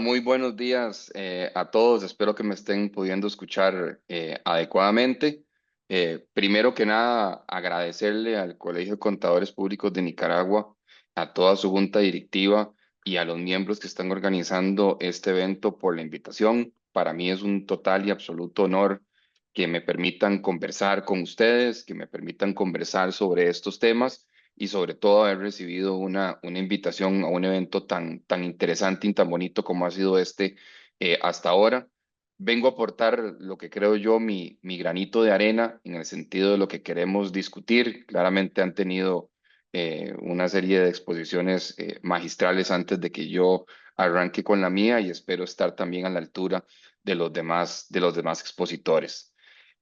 muy buenos días a todos. Espero que me estén pudiendo escuchar adecuadamente. Primero que nada, agradecerle al Colegio de Contadores Públicos de Nicaragua, a toda su junta directiva y a los miembros que están organizando este evento por la invitación. Para mí es un total y absoluto honor que me permitan conversar con ustedes, que me permitan conversar sobre estos temas y sobre todo haber recibido una invitación a un evento tan interesante y tan bonito como ha sido este hasta ahora. Vengo a aportar lo que creo yo, mi granito de arena en el sentido de lo que queremos discutir. Claramente han tenido una serie de exposiciones magistrales antes de que yo arranque con la mía y espero estar también a la altura de los demás expositores.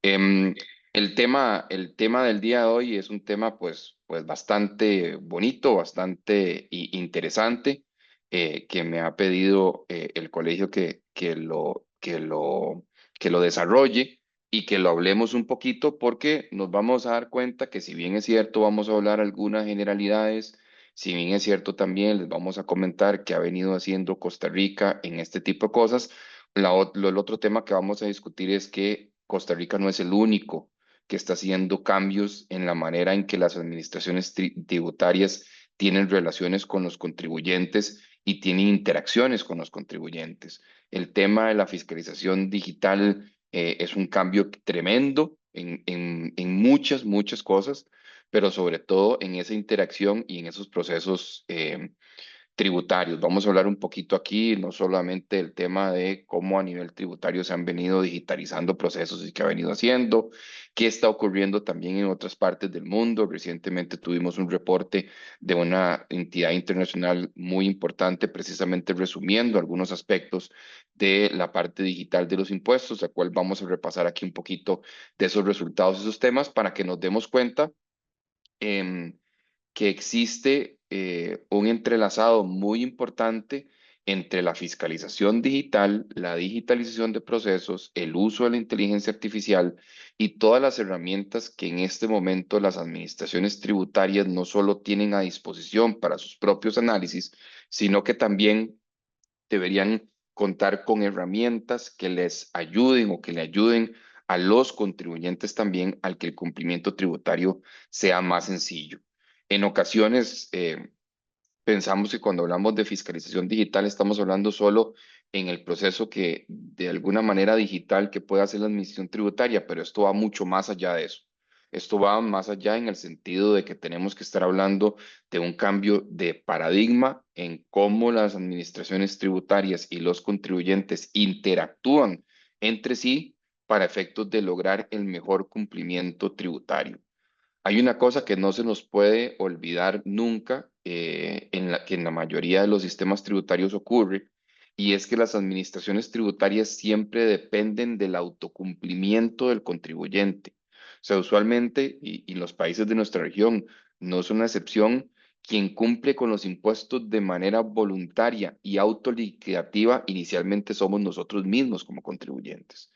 Em, el tema del día de hoy es un tema pues bastante bonito, bastante interesante, que me ha pedido el colegio que lo desarrolle y que lo hablemos un poquito porque nos vamos a dar cuenta que si bien es cierto vamos a hablar algunas generalidades, si bien es cierto también les vamos a comentar qué ha venido haciendo Costa Rica en este tipo de cosas. El otro tema que vamos a discutir es que Costa Rica no es el único que está haciendo cambios en la manera en que las administraciones tributarias tienen relaciones con los contribuyentes y tienen interacciones con los contribuyentes. El tema de la fiscalización digital es un cambio tremendo en muchas cosas, pero sobre todo en esa interacción y en esos procesos tributarios. Vamos a hablar un poquito aquí, no solamente del tema de cómo a nivel tributario se han venido digitalizando procesos y qué ha venido haciendo, qué está ocurriendo también en otras partes del mundo. Recientemente tuvimos un reporte de una entidad internacional muy importante, precisamente resumiendo algunos aspectos de la parte digital de los impuestos, la cual vamos a repasar aquí un poquito de esos resultados, esos temas, para que nos demos cuenta. em, que existe un entrelazado muy importante entre la fiscalización digital, la digitalización de procesos, el uso de la inteligencia artificial y todas las herramientas que en este momento las administraciones tributarias no solo tienen a disposición para sus propios análisis, sino que también deberían contar con herramientas que les ayuden o que le ayuden a los contribuyentes también al que el cumplimiento tributario sea más sencillo. En ocasiones pensamos que cuando hablamos de fiscalización digital estamos hablando solo en el proceso que de alguna manera digital que puede hacer la administración tributaria, pero esto va mucho más allá de eso. Esto va más allá en el sentido de que tenemos que estar hablando de un cambio de paradigma en cómo las administraciones tributarias y los contribuyentes interactúan entre sí para efectos de lograr el mejor cumplimiento tributario. Hay una cosa que no se nos puede olvidar nunca, que en la mayoría de los sistemas tributarios ocurre, y es que las administraciones tributarias siempre dependen del autocumplimiento del contribuyente. O sea, usualmente, y los países de nuestra región no son una excepción, quien cumple con los impuestos de manera voluntaria y autoliquidativa inicialmente somos nosotros mismos como contribuyentes.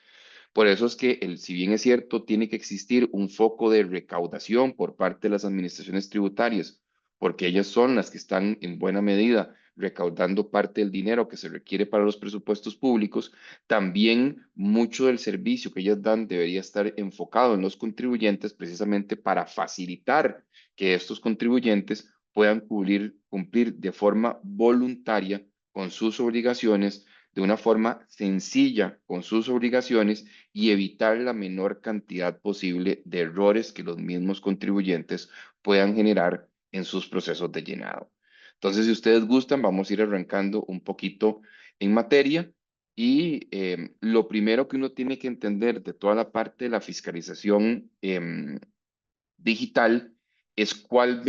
Por eso es que, si bien es cierto, tiene que existir un foco de recaudación por parte de las administraciones tributarias, porque ellas son las que están en buena medida recaudando parte del dinero que se requiere para los presupuestos públicos. También mucho del servicio que ellas dan debería estar enfocado en los contribuyentes precisamente para facilitar que estos contribuyentes puedan cumplir de forma voluntaria con sus obligaciones, de una forma sencilla con sus obligaciones y evitar la menor cantidad posible de errores que los mismos contribuyentes puedan generar en sus procesos de llenado. Entonces, si ustedes gustan, vamos a ir arrancando un poquito en materia y lo primero que uno tiene que entender de toda la parte de la fiscalización digital es cuál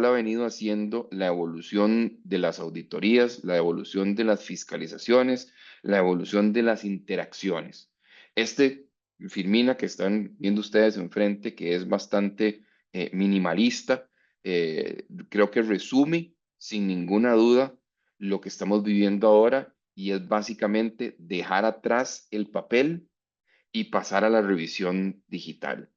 ha venido haciendo la evolución de las auditorías, la evolución de las fiscalizaciones, la evolución de las interacciones. Este Firmina que están viendo ustedes enfrente, que es bastante minimalista, creo que resume sin ninguna duda lo que estamos viviendo ahora y es básicamente dejar atrás el papel y pasar a la revisión digital.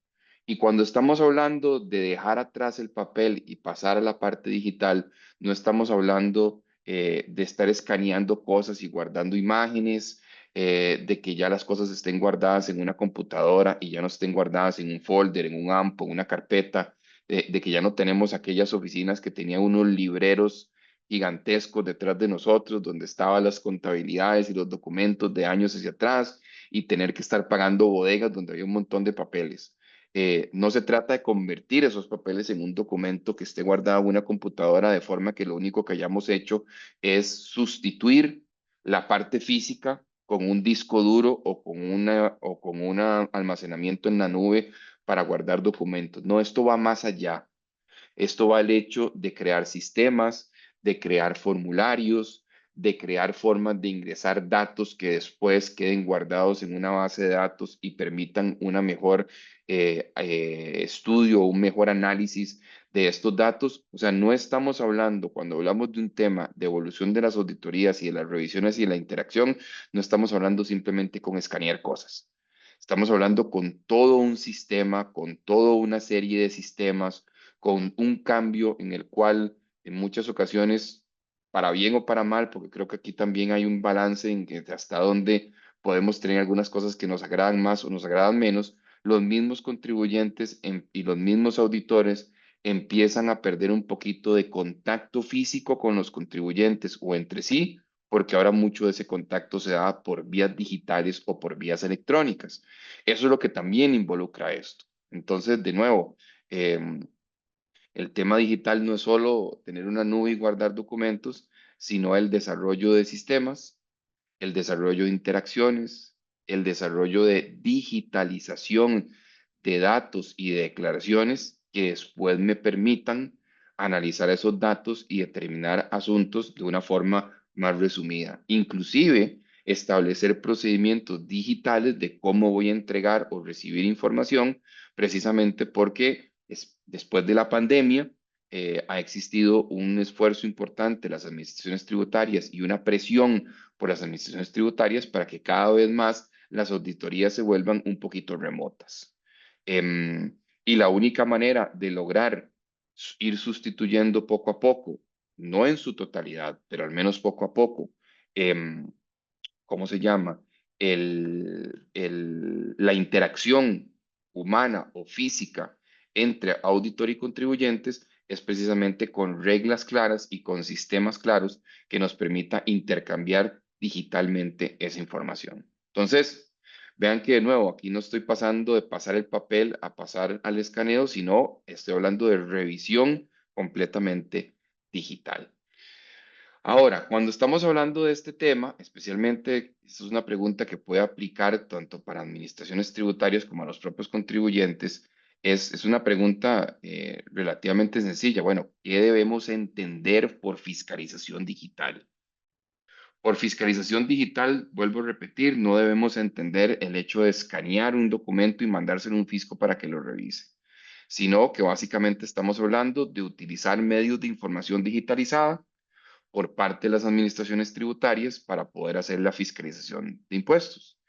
Y cuando estamos hablando de dejar atrás el papel y pasar a la parte digital, no estamos hablando de estar escaneando cosas y guardando imágenes, de que ya las cosas estén guardadas en una computadora y ya no estén guardadas en un folder, en un AMP, en una carpeta, de que ya no tenemos aquellas oficinas que tenían unos libreros gigantescos detrás de nosotros, donde estaban las contabilidades y los documentos de años hacia atrás, y tener que estar pagando bodegas donde había un montón de papeles. No se trata de convertir esos papeles en un documento que esté guardado en una computadora de forma que lo único que hayamos hecho es sustituir la parte física con un disco duro o con un almacenamiento en la nube para guardar documentos. No, esto va más allá. Esto va al hecho de crear sistemas, de crear formularios, de crear formas de ingresar datos que después queden guardados en una base de datos y permitan una mejor estudio, un mejor análisis de estos datos. O sea, no estamos hablando, cuando hablamos de un tema de evolución de las auditorías y de las revisiones y de la interacción, no estamos hablando simplemente con escanear cosas. Estamos hablando con todo un sistema, con toda una serie de sistemas, con un cambio en el cual en muchas ocasiones, para bien o para mal, porque creo que aquí también hay un balance en que hasta dónde podemos tener algunas cosas que nos agradan más o nos agradan menos, los mismos contribuyentes y los mismos auditores empiezan a perder un poquito de contacto físico con los contribuyentes o entre sí, porque ahora mucho de ese contacto se da por vías digitales o por vías electrónicas. Eso es lo que también involucra esto. Entonces, de nuevo, el tema digital no es solo tener una nube y guardar documentos, sino el desarrollo de sistemas, el desarrollo de interacciones, el desarrollo de digitalización de datos y de declaraciones que después me permitan analizar esos datos y determinar asuntos de una forma más resumida. Inclusive establecer procedimientos digitales de cómo voy a entregar o recibir información, precisamente porque después de la pandemia ha existido un esfuerzo importante de las administraciones tributarias y una presión por las administraciones tributarias para que cada vez más las auditorías se vuelvan un poquito remotas. Y la única manera de lograr ir sustituyendo poco a poco, no en su totalidad, pero al menos poco a poco, em, ¿cómo se llama? La interacción humana o física entre auditor y contribuyentes es precisamente con reglas claras y con sistemas claros que nos permita intercambiar digitalmente esa información. Entonces, vean que de nuevo, aquí no estoy pasando de pasar el papel a pasar al escaneo, sino estoy hablando de revisión completamente digital. Ahora, cuando estamos hablando de este tema, especialmente, esta es una pregunta que puede aplicar tanto para administraciones tributarias como a los propios contribuyentes, es una pregunta relativamente sencilla. Bueno, ¿qué debemos entender por fiscalización digital? Por fiscalización digital, vuelvo a repetir, no debemos entender el hecho de escanear un documento y mandárselo a un fisco para que lo revise, sino que básicamente estamos hablando de utilizar medios de información digitalizada por parte de las administraciones tributarias para poder hacer la fiscalización de impuestos.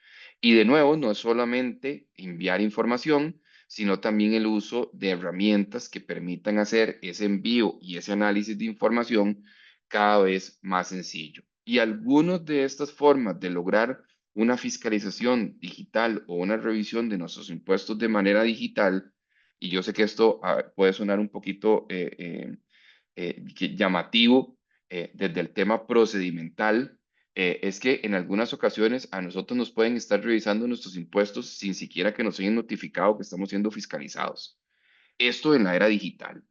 Y de nuevo, no es solamente enviar información, sino también el uso de herramientas que permitan hacer ese envío y ese análisis de información cada vez más sencillo. Y algunas de estas formas de lograr una fiscalización digital o una revisión de nuestros impuestos de manera digital, y yo sé que esto puede sonar un poquito llamativo desde el tema procedimental, es que en algunas ocasiones a nosotros nos pueden estar revisando nuestros impuestos sin siquiera que nos hayan notificado que estamos siendo fiscalizados. Esto en la era digital.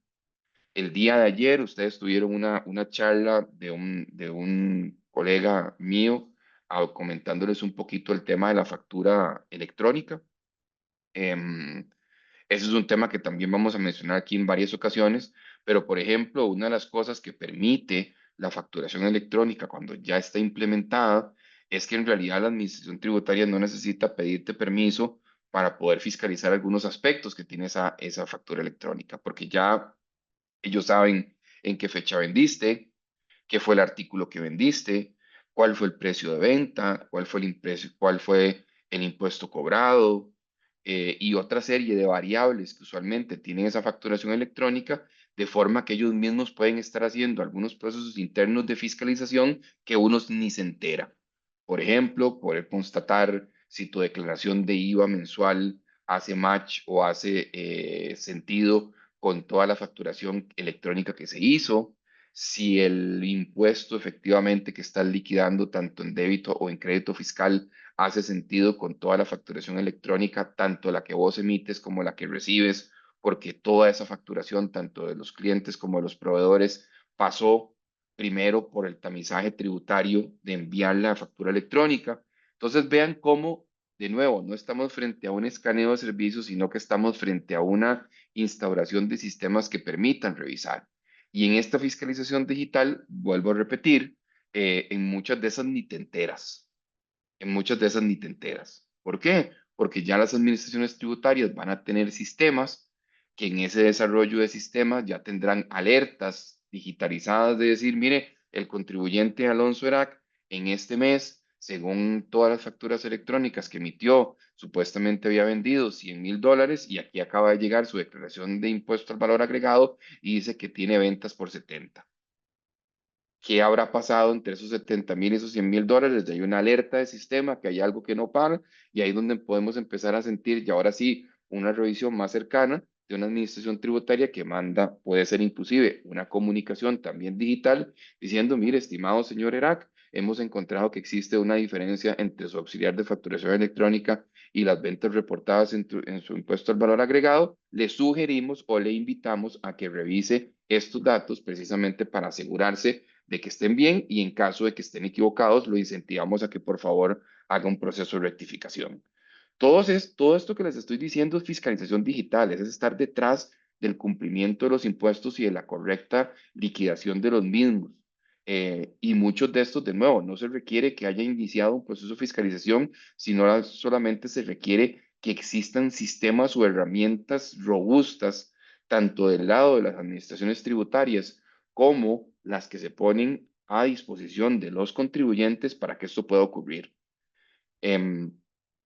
El día de ayer ustedes tuvieron una charla de un colega mío comentándoles un poquito el tema de la factura electrónica. Em, Ese es un tema que también vamos a mencionar aquí en varias ocasiones, pero por ejemplo, una de las cosas que permite la facturación electrónica cuando ya está implementada es que en realidad la administración tributaria no necesita pedirte permiso para poder fiscalizar algunos aspectos que tiene esa factura electrónica, porque ya ellos saben en qué fecha vendiste, qué fue el artículo que vendiste, cuál fue el precio de venta, cuál fue el impuesto cobrado, y otra serie de variables que usualmente tienen esa facturación electrónica, de forma que ellos mismos pueden estar haciendo algunos procesos internos de fiscalización que uno ni se entera. Por ejemplo, poder constatar si tu declaración de IVA mensual hace match o hace sentido con toda la facturación electrónica que se hizo, si el impuesto efectivamente que estás liquidando tanto en débito o en crédito fiscal hace sentido con toda la facturación electrónica, tanto la que vos emites como la que recibes, porque toda esa facturación, tanto de los clientes como de los proveedores, pasó primero por el tamizaje tributario de enviar la factura electrónica. Entonces vean cómo, de nuevo, no estamos frente a un escaneo de servicios, sino que estamos frente a una instauración de sistemas que permitan revisar. Y en esta fiscalización digital, vuelvo a repetir, en muchas de esas ni te enteras. En muchas de esas ni te enteras. ¿Por qué? Porque ya las administraciones tributarias van a tener sistemas que en ese desarrollo de sistemas ya tendrán alertas digitalizadas de decir, mire, el contribuyente Alonso Erac en este mes, según todas las facturas electrónicas que emitió, supuestamente había vendido $100,000 y aquí acaba de llegar su declaración de impuesto al valor agregado y dice que tiene ventas por 70. ¿Qué habrá pasado entre esos 70,000 y esos $100,000? Ya hay una alerta de sistema, que hay algo que no para, y ahí es donde podemos empezar a sentir, y ahora sí, una revisión más cercana de una administración tributaria que manda, puede ser inclusive una comunicación también digital, diciendo, mire, estimado señor ERAC, hemos encontrado que existe una diferencia entre su auxiliar de facturación electrónica y las ventas reportadas en su impuesto al valor agregado. Le sugerimos o le invitamos a que revise estos datos precisamente para asegurarse de que estén bien y en caso de que estén equivocados, lo incentivamos a que por favor haga un proceso de rectificación. Todo esto que les estoy diciendo es fiscalización digital, es estar detrás del cumplimiento de los impuestos y de la correcta liquidación de los mismos. Y muchos de estos, de nuevo, no se requiere que haya iniciado un proceso de fiscalización, sino solamente se requiere que existan sistemas o herramientas robustas, tanto del lado de las administraciones tributarias como las que se ponen a disposición de los contribuyentes para que esto pueda ocurrir. Em,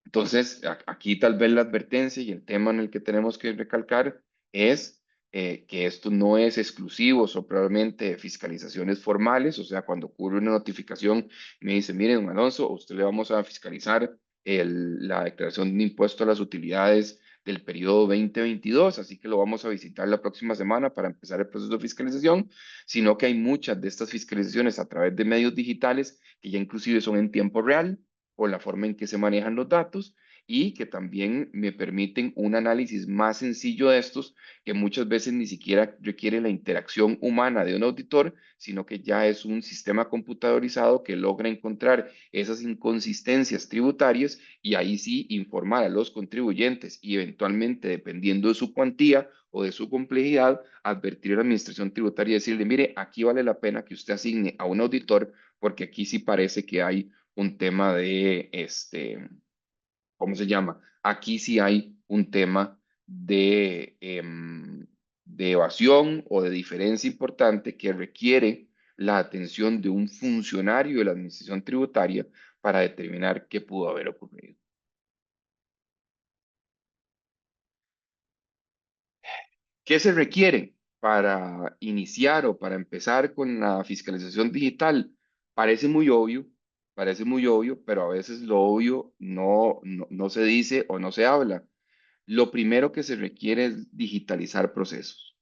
entonces, aquí tal vez la advertencia y el tema en el que tenemos que recalcar es que esto no es exclusivo o probablemente de fiscalizaciones formales, o sea, cuando ocurre una notificación y me dice, mire, don Alonso, a usted le vamos a fiscalizar la declaración de impuesto a las utilidades del periodo 2022, así que lo vamos a visitar la próxima semana para empezar el proceso de fiscalización, sino que hay muchas de estas fiscalizaciones a través de medios digitales que ya inclusive son en tiempo real por la forma en que se manejan los datos y que también me permiten un análisis más sencillo de estos, que muchas veces ni siquiera requiere la interacción humana de un auditor, sino que ya es un sistema computadorizado que logra encontrar esas inconsistencias tributarias y ahí sí informar a los contribuyentes y eventualmente, dependiendo de su cuantía o de su complejidad, advertir a la administración tributaria y decirle, mire, aquí vale la pena que usted asigne a un auditor porque aquí sí parece que hay un tema de, ¿cómo se llama? Aquí sí hay un tema de evasión o de diferencia importante que requiere la atención de un funcionario de la administración tributaria para determinar qué pudo haber ocurrido. ¿Qué se requiere para iniciar o para empezar con la fiscalización digital? Parece muy obvio, parece muy obvio, pero a veces lo obvio no se dice o no se habla. Lo primero que se requiere es digitalizar procesos.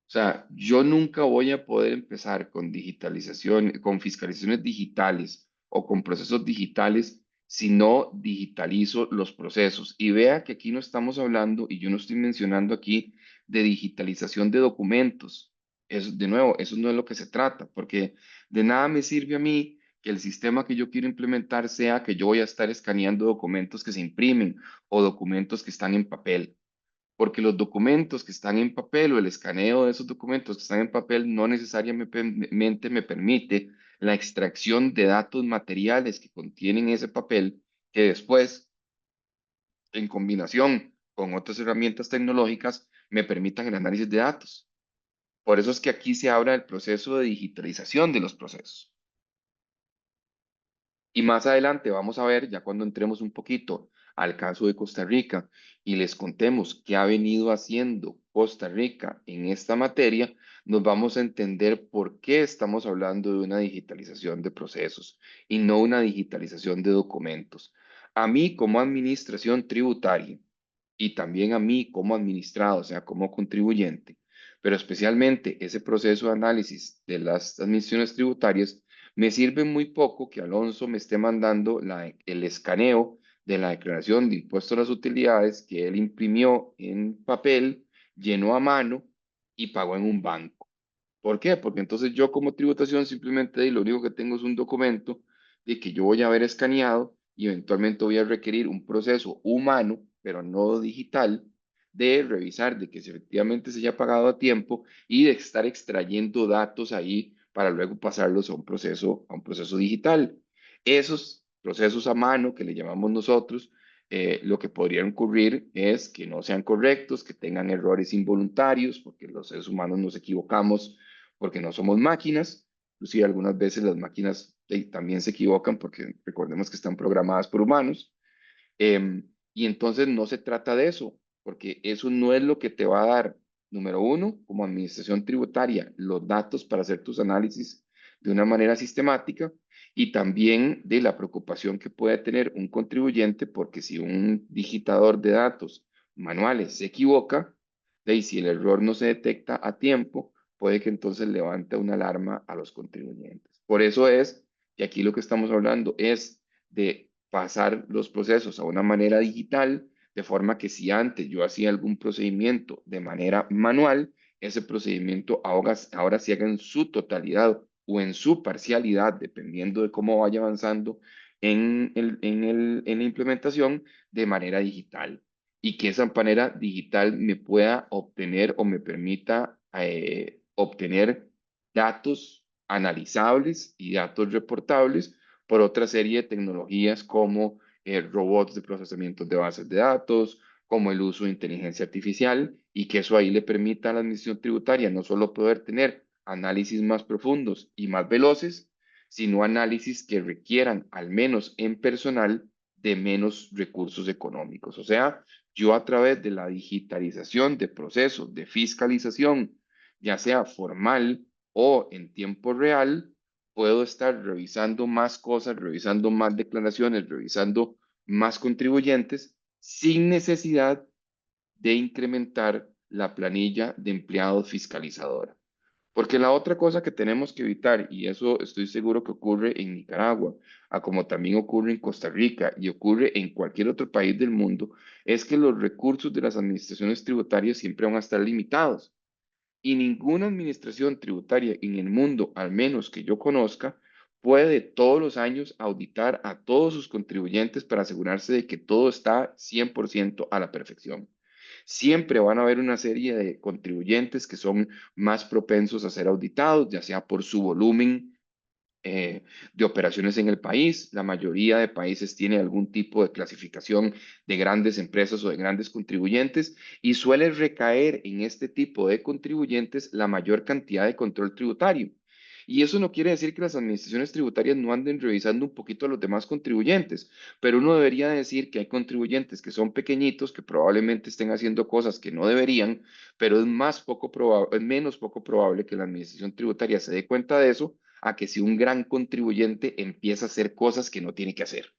O sea, yo nunca voy a poder empezar con digitalización, con fiscalizaciones digitales o con procesos digitales si no digitalizo los procesos. Y vea que aquí no estamos hablando, y yo no estoy mencionando aquí de digitalización de documentos. De nuevo, eso no es lo que se trata, porque de nada me sirve a mí que el sistema que yo quiero implementar sea que yo voy a estar escaneando documentos que se imprimen o documentos que están en papel, porque los documentos que están en papel o el escaneo de esos documentos que están en papel no necesariamente me permite la extracción de datos materiales que contienen ese papel, que después, en combinación con otras herramientas tecnológicas, me permitan el análisis de datos. Por eso es que aquí se habla del proceso de digitalización de los procesos. Y más adelante vamos a ver, ya cuando entremos un poquito al caso de Costa Rica y les contemos qué ha venido haciendo Costa Rica en esta materia, nos vamos a entender por qué estamos hablando de una digitalización de procesos y no una digitalización de documentos. A mí, como administración tributaria, y también a mí como administrado, o sea, como contribuyente, pero especialmente ese proceso de análisis de las administraciones tributarias, me sirve muy poco que Alonso me esté mandando el escaneo de la declaración de impuesto a las utilidades que él imprimió en papel, llenó a mano y pagó en un banco. ¿Por qué? Porque entonces yo como tributación simplemente lo único que tengo es un documento de que yo voy a haber escaneado y eventualmente voy a requerir un proceso humano, pero no digital, de revisar de que efectivamente se haya pagado a tiempo y de estar extrayendo datos ahí para luego pasarlos a un proceso digital. Esos procesos a mano que le llamamos nosotros, lo que podrían ocurrir es que no sean correctos, que tengan errores involuntarios, porque los seres humanos nos equivocamos porque no somos máquinas. Inclusive algunas veces las máquinas también se equivocan porque recordemos que están programadas por humanos. Y entonces no se trata de eso, porque eso no es lo que te va a dar, número uno, como administración tributaria, los datos para hacer tus análisis de una manera sistemática y también de la preocupación que puede tener un contribuyente, porque si un digitador de datos manuales se equivoca, y si el error no se detecta a tiempo, puede que entonces levante una alarma a los contribuyentes. Por eso es que aquí lo que estamos hablando es de pasar los procesos a una manera digital, de forma que si antes yo hacía algún procedimiento de manera manual, ese procedimiento ahora se haga en su totalidad o en su parcialidad, dependiendo de cómo vaya avanzando en la implementación de manera digital. Y que esa manera digital me pueda obtener o me permita obtener datos analizables y datos reportables por otra serie de tecnologías como robots de procesamiento de bases de datos, como el uso de inteligencia artificial, y que eso ahí le permita a la administración tributaria no solo poder tener análisis más profundos y más veloces, sino análisis que requieran, al menos en personal, de menos recursos económicos. O sea, yo a través de la digitalización de procesos de fiscalización, ya sea formal o en tiempo real, puedo estar revisando más cosas, revisando más declaraciones, revisando más contribuyentes sin necesidad de incrementar la planilla de empleados fiscalizadora. Porque la otra cosa que tenemos que evitar, y eso estoy seguro que ocurre en Nicaragua, a como también ocurre en Costa Rica y ocurre en cualquier otro país del mundo, es que los recursos de las administraciones tributarias siempre van a estar limitados. Y ninguna administración tributaria en el mundo, al menos que yo conozca, puede todos los años auditar a todos sus contribuyentes para asegurarse de que todo está 100% a la perfección. Siempre van a haber una serie de contribuyentes que son más propensos a ser auditados, ya sea por su volumen de operaciones en el país. La mayoría de países tiene algún tipo de clasificación de grandes empresas o de grandes contribuyentes y suele recaer en este tipo de contribuyentes la mayor cantidad de control tributario. Y eso no quiere decir que las administraciones tributarias no anden revisando un poquito a los demás contribuyentes, pero uno debería decir que hay contribuyentes que son pequeñitos, que probablemente estén haciendo cosas que no deberían, pero es menos poco probable que la administración tributaria se dé cuenta de eso a que si un gran contribuyente empieza a hacer cosas que no tiene que hacer.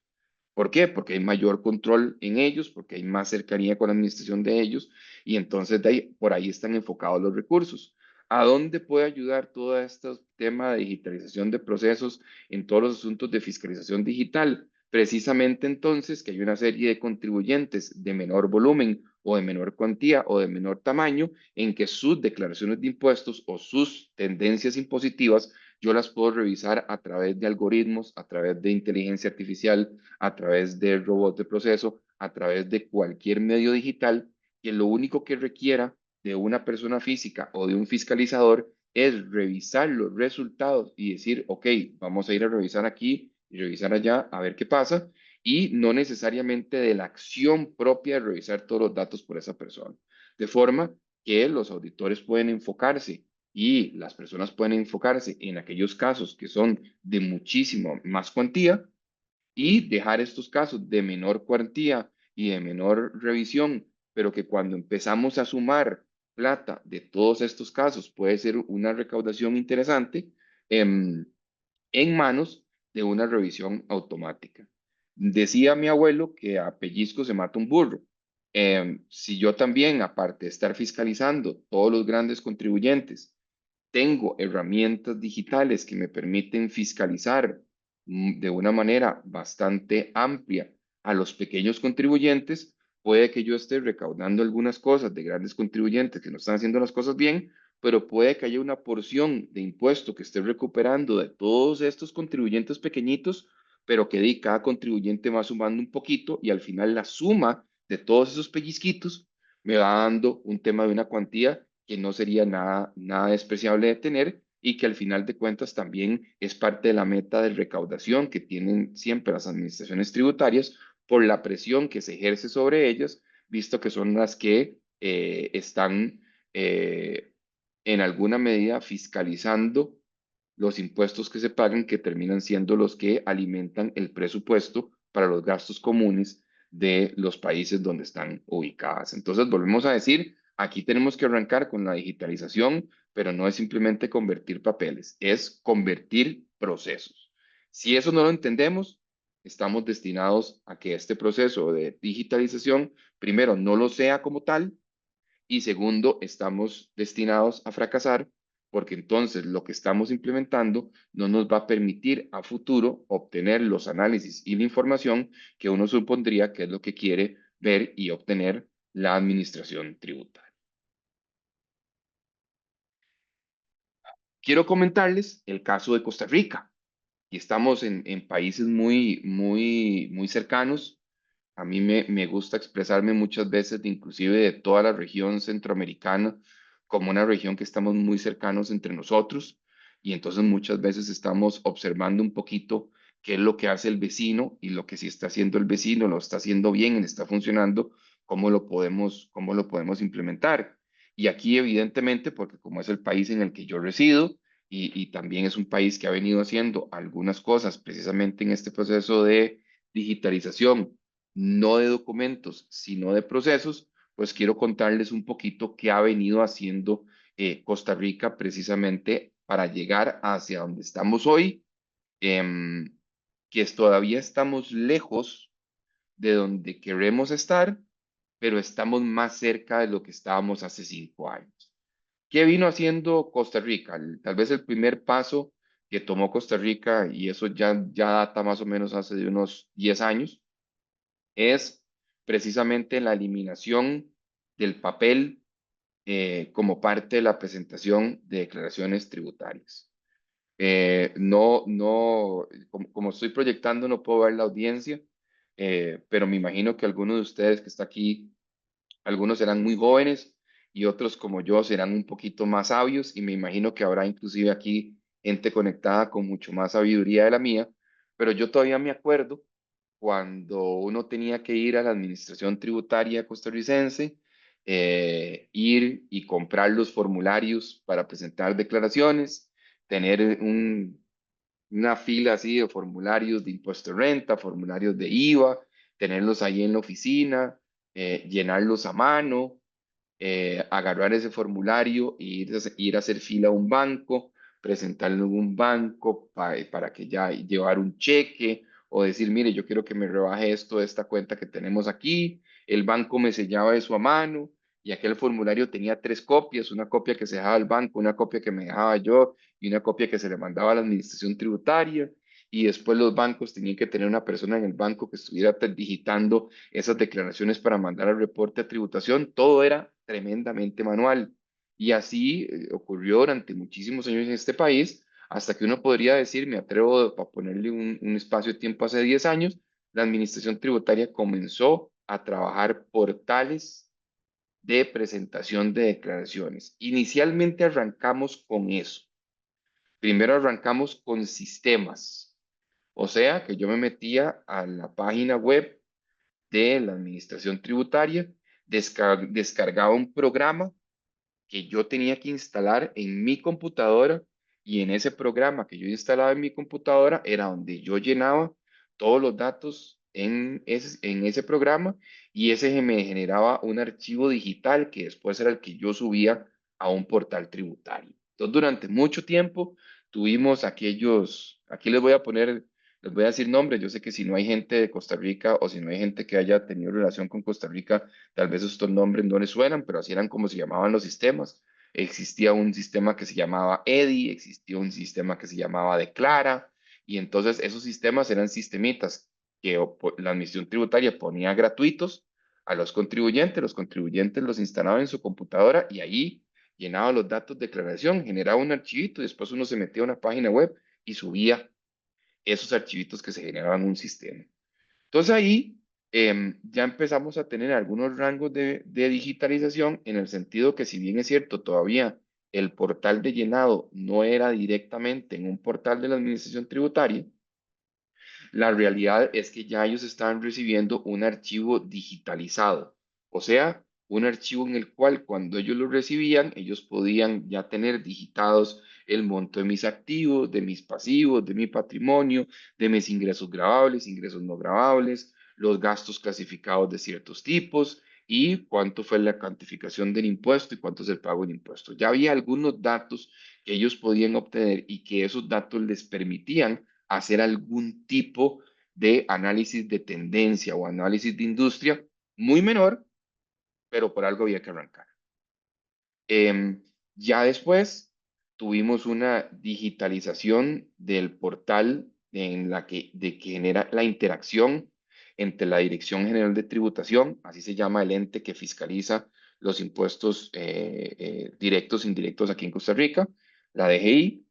¿Por qué? Porque hay mayor control en ellos, porque hay más cercanía con la administración de ellos y entonces por ahí están enfocados los recursos. ¿A dónde puede ayudar todo este tema de digitalización de procesos en todos los asuntos de fiscalización digital? Precisamente entonces que hay una serie de contribuyentes de menor volumen o de menor cuantía o de menor tamaño en que sus declaraciones de impuestos o sus tendencias impositivas yo las puedo revisar a través de algoritmos, a través de inteligencia artificial, a través de robots de proceso, a través de cualquier medio digital, que lo único que requiera de una persona física o de un fiscalizador es revisar los resultados y decir, ok, vamos a ir a revisar aquí y revisar allá a ver qué pasa, y no necesariamente de la acción propia de revisar todos los datos por esa persona. De forma que los auditores pueden enfocarse y las personas pueden enfocarse en aquellos casos que son de muchísimo más cuantía y dejar estos casos de menor cuantía y de menor revisión, pero que cuando empezamos a sumar plata de todos estos casos puede ser una recaudación interesante en manos de una revisión automática. Decía mi abuelo que a pellizco se mata un burro. Si yo también, aparte de estar fiscalizando todos los grandes contribuyentes, tengo herramientas digitales que me permiten fiscalizar de una manera bastante amplia a los pequeños contribuyentes, puede que yo esté recaudando algunas cosas de grandes contribuyentes que no están haciendo las cosas bien, pero puede que haya una porción de impuesto que esté recuperando de todos estos contribuyentes pequeñitos, pero que cada contribuyente va sumando un poquito y al final la suma de todos esos pellizquitos me va dando un tema de una cuantía que no sería nada despreciable de tener y que al final de cuentas también es parte de la meta de recaudación que tienen siempre las administraciones tributarias por la presión que se ejerce sobre ellas, visto que son las que están eh, en alguna medida fiscalizando los impuestos que se pagan, que terminan siendo los que alimentan el presupuesto para los gastos comunes de los países donde están ubicadas. Entonces, volvemos a decir, aquí tenemos que arrancar con la digitalización, pero no es simplemente convertir papeles, es convertir procesos. Si eso no lo entendemos, estamos destinados a que este proceso de digitalización, primero, no lo sea como tal, y segundo, estamos destinados a fracasar porque entonces lo que estamos implementando no nos va a permitir a futuro obtener los análisis y la información que uno supondría que es lo que quiere ver y obtener la administración tributaria. Quiero comentarles el caso de Costa Rica y estamos en países muy cercanos. A mí me gusta expresarme muchas veces, inclusive de toda la región centroamericana, como una región que estamos muy cercanos entre nosotros y entonces muchas veces estamos observando un poquito qué es lo que hace el vecino y lo que sí está haciendo el vecino, lo está haciendo bien, está funcionando, cómo lo podemos implementar. Y aquí evidentemente, porque como es el país en el que yo resido y también es un país que ha venido haciendo algunas cosas precisamente en este proceso de digitalización no de documentos, sino de procesos, pues quiero contarles un poquito qué ha venido haciendo Costa Rica precisamente para llegar hacia donde estamos hoy, em, todavía estamos lejos de donde queremos estar, pero estamos más cerca de lo que estábamos hace 5 años. ¿Qué vino haciendo Costa Rica? Tal vez el primer paso que tomó Costa Rica, y eso ya data más o menos hace de unos 10 años, es precisamente la eliminación del papel como parte de la presentación de declaraciones tributarias. Como estoy proyectando, no puedo ver la audiencia, pero me imagino que algunos de ustedes que está aquí, algunos serán muy jóvenes y otros como yo serán un poquito más sabios y me imagino que habrá inclusive aquí gente conectada con mucho más sabiduría de la mía, pero yo todavía me acuerdo cuando uno tenía que ir a la administración tributaria costarricense, ir y comprar los formularios para presentar declaraciones, tener una fila así de formularios de impuesto de renta, formularios de IVA, tenerlos ahí en la oficina, llenarlos a mano, agarrar ese formulario e ir a hacer fila a un banco, presentarlo en un banco para que ya llevar un cheque o decir, mire, yo quiero que me rebaje esto de esta cuenta que tenemos aquí. El banco me sellaba eso a mano y aquel formulario tenía tres copias, una copia que se dejaba al banco, una copia que me dejaba yo y una copia que se le mandaba a la administración tributaria. Y después los bancos tenían que tener una persona en el banco que estuviera digitando esas declaraciones para mandar al reporte de tributación, todo era tremendamente manual. Y así ocurrió durante muchísimos años en este país, hasta que uno podría decir, me atrevo a ponerle un espacio de tiempo hace 10 años, la administración tributaria comenzó a trabajar portales de presentación de declaraciones. Inicialmente arrancamos con eso. Primero arrancamos con sistemas. O sea, que yo me metía a la página web de la administración tributaria, descargaba un programa que yo tenía que instalar en mi computadora y en ese programa que yo instalaba en mi computadora era donde yo llenaba todos los datos en ese programa y ese me generaba un archivo digital que después era el que yo subía a un portal tributario. Entonces, durante mucho tiempo tuvimos aquellos, aquí les voy a poner, les voy a decir nombres, yo sé que si no hay gente de Costa Rica o si no hay gente que haya tenido relación con Costa Rica, tal vez estos nombres no les suenan, pero así eran como se llamaban los sistemas. Existía un sistema que se llamaba EDI, existía un sistema que se llamaba Declara, y entonces esos sistemas eran sistemitas que la Administración Tributaria ponía gratuitos a los contribuyentes los instalaban en su computadora y ahí llenaba los datos de declaración, generaba un archivito y después uno se metía a una página web y subía esos archivitos que se generaban en un sistema. Entonces ahí ya empezamos a tener algunos rangos de digitalización en el sentido que si bien es cierto, todavía el portal de llenado no era directamente en un portal de la Administración Tributaria, la realidad es que ya ellos estaban recibiendo un archivo digitalizado, o sea, un archivo en el cual cuando ellos lo recibían, ellos podían ya tener digitados el monto de mis activos, de mis pasivos, de mi patrimonio, de mis ingresos grabables, ingresos no grabables, los gastos clasificados de ciertos tipos y cuánto fue la cuantificación del impuesto y cuánto es el pago del impuesto. Ya había algunos datos que ellos podían obtener y que esos datos les permitían hacer algún tipo de análisis de tendencia o análisis de industria muy menor, pero por algo había que arrancar. Ya después tuvimos una digitalización del portal en la que genera la interacción entre la Dirección General de Tributación, así se llama el ente que fiscaliza los impuestos directos e indirectos aquí en Costa Rica, la DGI,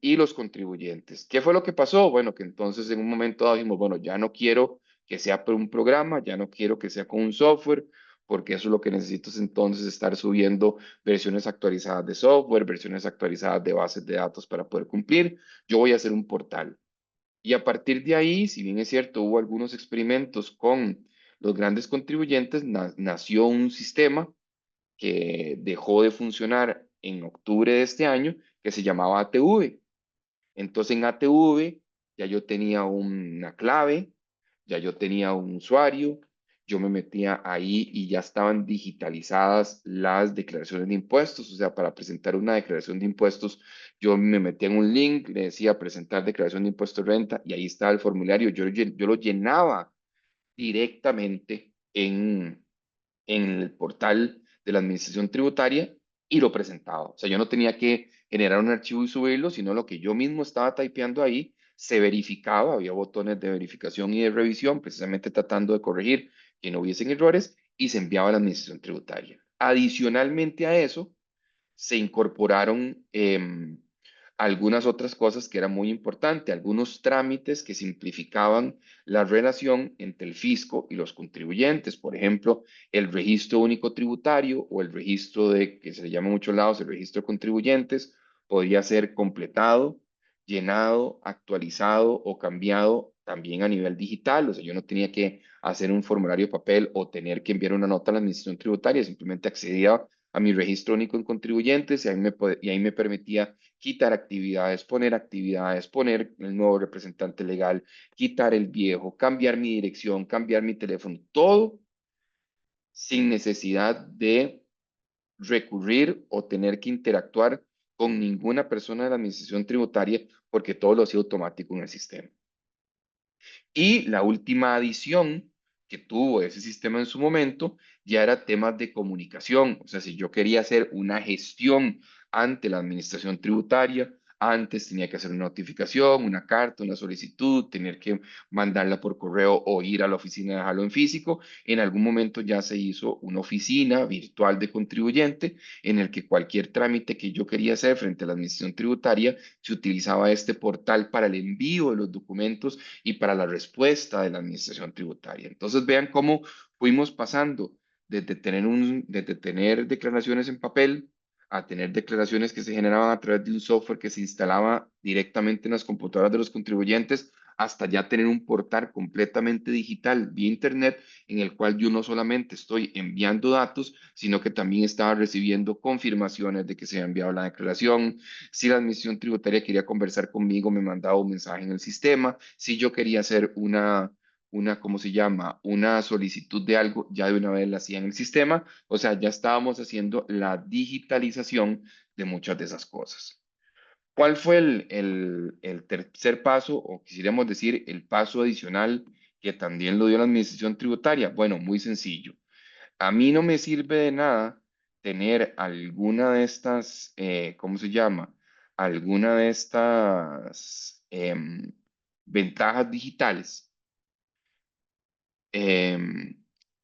y los contribuyentes. ¿Qué fue lo que pasó? Bueno, que entonces en un momento dado dijimos, bueno, ya no quiero que sea por un programa, ya no quiero que sea con un software, porque eso es lo que necesito es entonces estar subiendo versiones actualizadas de software, versiones actualizadas de bases de datos para poder cumplir. Yo voy a hacer un portal. Y a partir de ahí, si bien es cierto, hubo algunos experimentos con los grandes contribuyentes, nació un sistema que dejó de funcionar en octubre de este año, que se llamaba ATV. Entonces en ATV ya yo tenía una clave, ya yo tenía un usuario, yo me metía ahí y ya estaban digitalizadas las declaraciones de impuestos. O sea, para presentar una declaración de impuestos, yo me metía en un link, le decía presentar declaración de impuestos de renta y ahí estaba el formulario. Yo lo llenaba directamente en el portal de la Administración Tributaria y lo presentaba. O sea, yo no tenía que generar un archivo y subirlo, sino lo que yo mismo estaba typeando ahí se verificaba, había botones de verificación y de revisión, precisamente tratando de corregir que no hubiesen errores y se enviaba a la Administración Tributaria. Adicionalmente a eso, se incorporaron algunas otras cosas que eran muy importantes, algunos trámites que simplificaban la relación entre el fisco y los contribuyentes. Por ejemplo, el registro único tributario o el registro de, que se le llama en muchos lados, el registro de contribuyentes, podría ser completado, llenado, actualizado o cambiado también a nivel digital. O sea, yo no tenía que hacer un formulario de papel o tener que enviar una nota a la administración tributaria, simplemente accedía a mi registro único en contribuyentes y ahí me permitía quitar actividades, poner el nuevo representante legal, quitar el viejo, cambiar mi dirección, cambiar mi teléfono, todo sin necesidad de recurrir o tener que interactuar con ninguna persona de la administración tributaria porque todo lo hacía automático en el sistema. Y la última adición que tuvo ese sistema en su momento ya era temas de comunicación. O sea, si yo quería hacer una gestión ante la administración tributaria, antes tenía que hacer una notificación, una carta, una solicitud, tener que mandarla por correo o ir a la oficina y dejarlo en físico. En algún momento ya se hizo una oficina virtual de contribuyente en el que cualquier trámite que yo quería hacer frente a la administración tributaria se utilizaba este portal para el envío de los documentos y para la respuesta de la administración tributaria. Entonces vean cómo fuimos pasando desde tener declaraciones en papel a tener declaraciones que se generaban a través de un software que se instalaba directamente en las computadoras de los contribuyentes, hasta ya tener un portal completamente digital vía internet en el cual yo no solamente estoy enviando datos, sino que también estaba recibiendo confirmaciones de que se había enviado la declaración. Si la administración tributaria quería conversar conmigo, me mandaba un mensaje en el sistema. Si yo quería hacer ¿cómo se llama? Una solicitud de algo, ya de una vez la hacía en el sistema, o sea, ya estábamos haciendo la digitalización de muchas de esas cosas. ¿Cuál fue el tercer paso, o quisiéramos decir el paso adicional que también lo dio la Administración Tributaria? Bueno, muy sencillo. A mí no me sirve de nada tener alguna de estas, ¿cómo se llama? Alguna de estas ventajas digitales, em,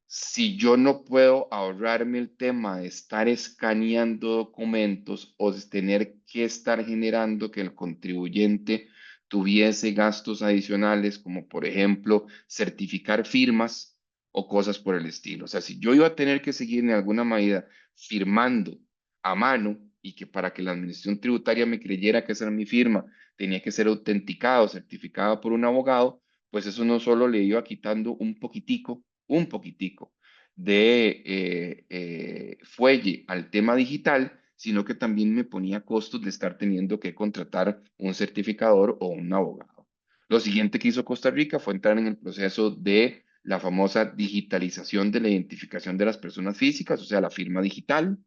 si yo no puedo ahorrarme el tema de estar escaneando documentos o de tener que estar generando que el contribuyente tuviese gastos adicionales, como por ejemplo certificar firmas o cosas por el estilo. O sea, si yo iba a tener que seguir en alguna medida firmando a mano y que para que la administración tributaria me creyera que esa era mi firma, tenía que ser autenticado, certificado por un abogado, pues eso no solo le iba quitando un poquitico de fuelle al tema digital, sino que también me ponía costos de estar teniendo que contratar un certificador o un abogado. Lo siguiente que hizo Costa Rica fue entrar en el proceso de la famosa digitalización de la identificación de las personas físicas, o sea, la firma digital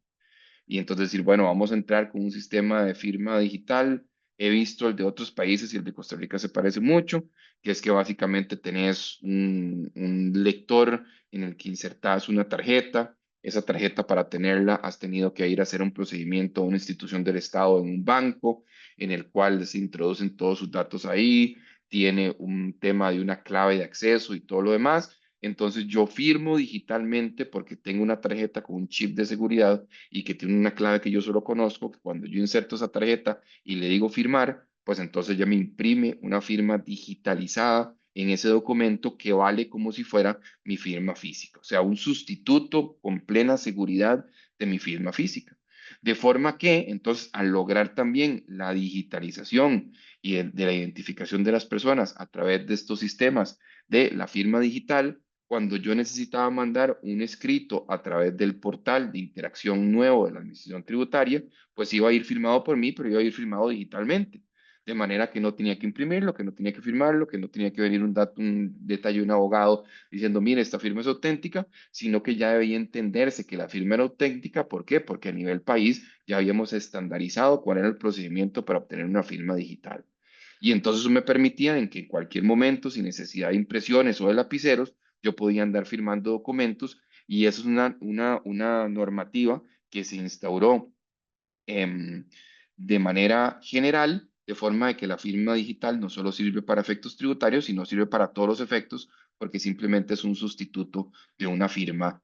y entonces decir, bueno, vamos a entrar con un sistema de firma digital. He visto el de otros países y el de Costa Rica se parece mucho, que es que básicamente tenés un lector en el que insertas una tarjeta. Esa tarjeta para tenerla has tenido que ir a hacer un procedimiento a una institución del Estado en un banco, en el cual se introducen todos sus datos ahí, tiene un tema de una clave de acceso y todo lo demás. Entonces yo firmo digitalmente porque tengo una tarjeta con un chip de seguridad y que tiene una clave que yo solo conozco, que cuando yo inserto esa tarjeta y le digo firmar, pues entonces ya me imprime una firma digitalizada en ese documento que vale como si fuera mi firma física, o sea, un sustituto con plena seguridad de mi firma física. De forma que, entonces, al lograr también la digitalización y de la identificación de las personas a través de estos sistemas de la firma digital, cuando yo necesitaba mandar un escrito a través del portal de interacción nuevo de la Administración Tributaria, pues iba a ir firmado por mí, pero iba a ir firmado digitalmente. De manera que no tenía que imprimirlo, que no tenía que firmarlo, que no tenía que venir un detalle de un abogado diciendo, mire, esta firma es auténtica, sino que ya debía entenderse que la firma era auténtica. ¿Por qué? Porque a nivel país ya habíamos estandarizado cuál era el procedimiento para obtener una firma digital. Y entonces eso me permitía en que en cualquier momento, sin necesidad de impresiones o de lapiceros, yo podía andar firmando documentos y eso es una normativa que se instauró em, de manera general, de forma de que la firma digital no solo sirve para efectos tributarios, sino sirve para todos los efectos, porque simplemente es un sustituto de una firma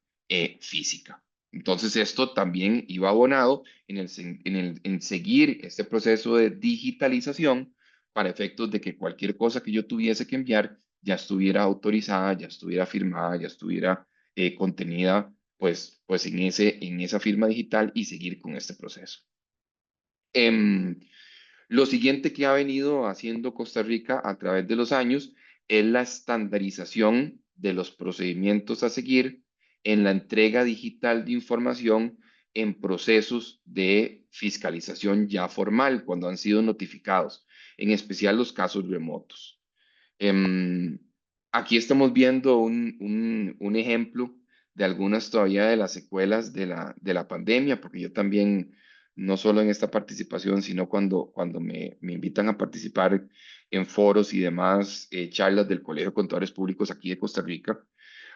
física. Entonces, esto también iba abonado en seguir este proceso de digitalización para efectos de que cualquier cosa que yo tuviese que enviar ya estuviera autorizada, ya estuviera firmada, ya estuviera contenida pues en esa firma digital y seguir con este proceso. Em, lo siguiente que ha venido haciendo Costa Rica a través de los años es la estandarización de los procedimientos a seguir en la entrega digital de información en procesos de fiscalización ya formal, cuando han sido notificados, en especial los casos remotos. Em, aquí estamos viendo un ejemplo de algunas todavía de las secuelas de la pandemia, porque yo también, no solo en esta participación, sino cuando me invitan a participar en foros y demás charlas del Colegio de Contadores Públicos aquí de Costa Rica,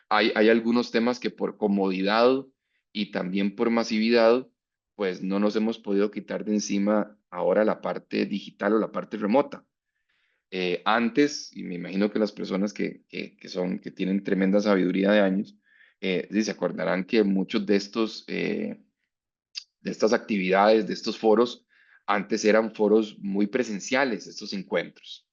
hay algunos temas que por comodidad y también por masividad, pues no nos hemos podido quitar de encima ahora la parte digital o la parte remota. Antes, y me imagino que las personas que tienen tremenda sabiduría de años, sí se acordarán que muchos de estas actividades, de estos foros, antes eran foros muy presenciales, estos encuentros.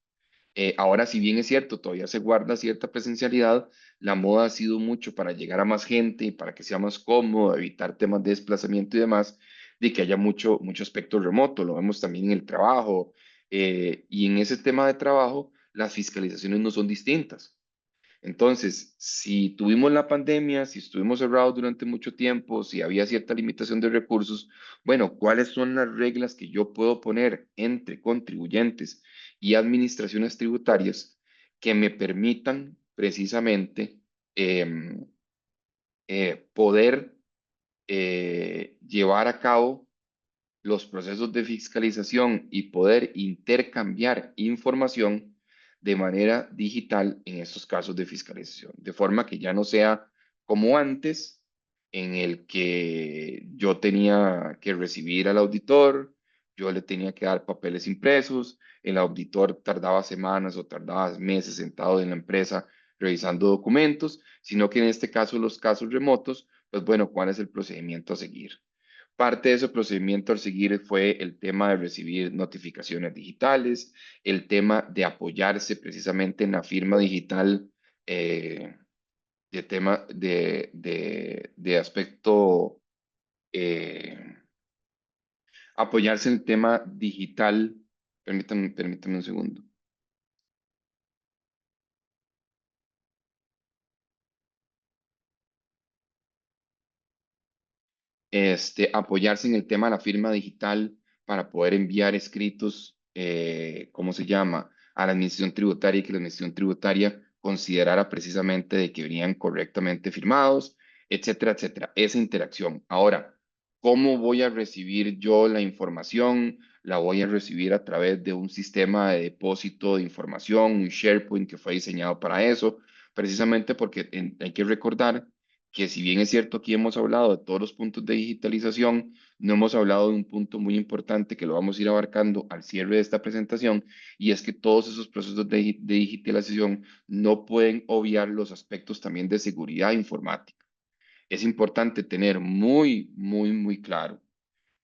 Ahora, si bien es cierto, todavía se guarda cierta presencialidad, la moda ha sido mucho para llegar a más gente y para que sea más cómodo, evitar temas de desplazamiento y demás, de que haya mucho aspecto remoto. Lo vemos también en el trabajo. Y en ese tema de trabajo, las fiscalizaciones no son distintas. Entonces, si tuvimos la pandemia, si estuvimos cerrados durante mucho tiempo, si había cierta limitación de recursos, bueno, ¿cuáles son las reglas que yo puedo poner entre contribuyentes y administraciones tributarias que me permitan precisamente poder llevar a cabo los procesos de fiscalización y poder intercambiar información de manera digital en estos casos de fiscalización, de forma que ya no sea como antes, en el que yo tenía que recibir al auditor, yo le tenía que dar papeles impresos, el auditor tardaba semanas o tardaba meses sentado en la empresa revisando documentos, sino que en este caso, los casos remotos, pues bueno, ¿cuál es el procedimiento a seguir? Parte de ese procedimiento al seguir fue el tema de recibir notificaciones digitales, el tema de apoyarse precisamente en la firma digital, eh, de tema de aspecto, eh, apoyarse en el tema digital. Permítanme un segundo. Apoyarse en el tema de la firma digital para poder enviar escritos, ¿cómo se llama?, a la administración tributaria, y que la administración tributaria considerara precisamente de que venían correctamente firmados, etcétera, etcétera. Esa interacción. Ahora, ¿cómo voy a recibir yo la información? La voy a recibir a través de un sistema de depósito de información, un SharePoint que fue diseñado para eso, precisamente porque hay que recordar que, si bien es cierto, aquí hemos hablado de todos los puntos de digitalización, no hemos hablado de un punto muy importante que lo vamos a ir abarcando al cierre de esta presentación, y es que todos esos procesos de digitalización no pueden obviar los aspectos también de seguridad informática. Es importante tener muy, muy, muy claro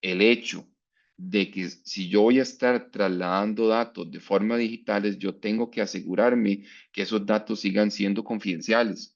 el hecho de que, si yo voy a estar trasladando datos de forma digitales, yo tengo que asegurarme que esos datos sigan siendo confidenciales,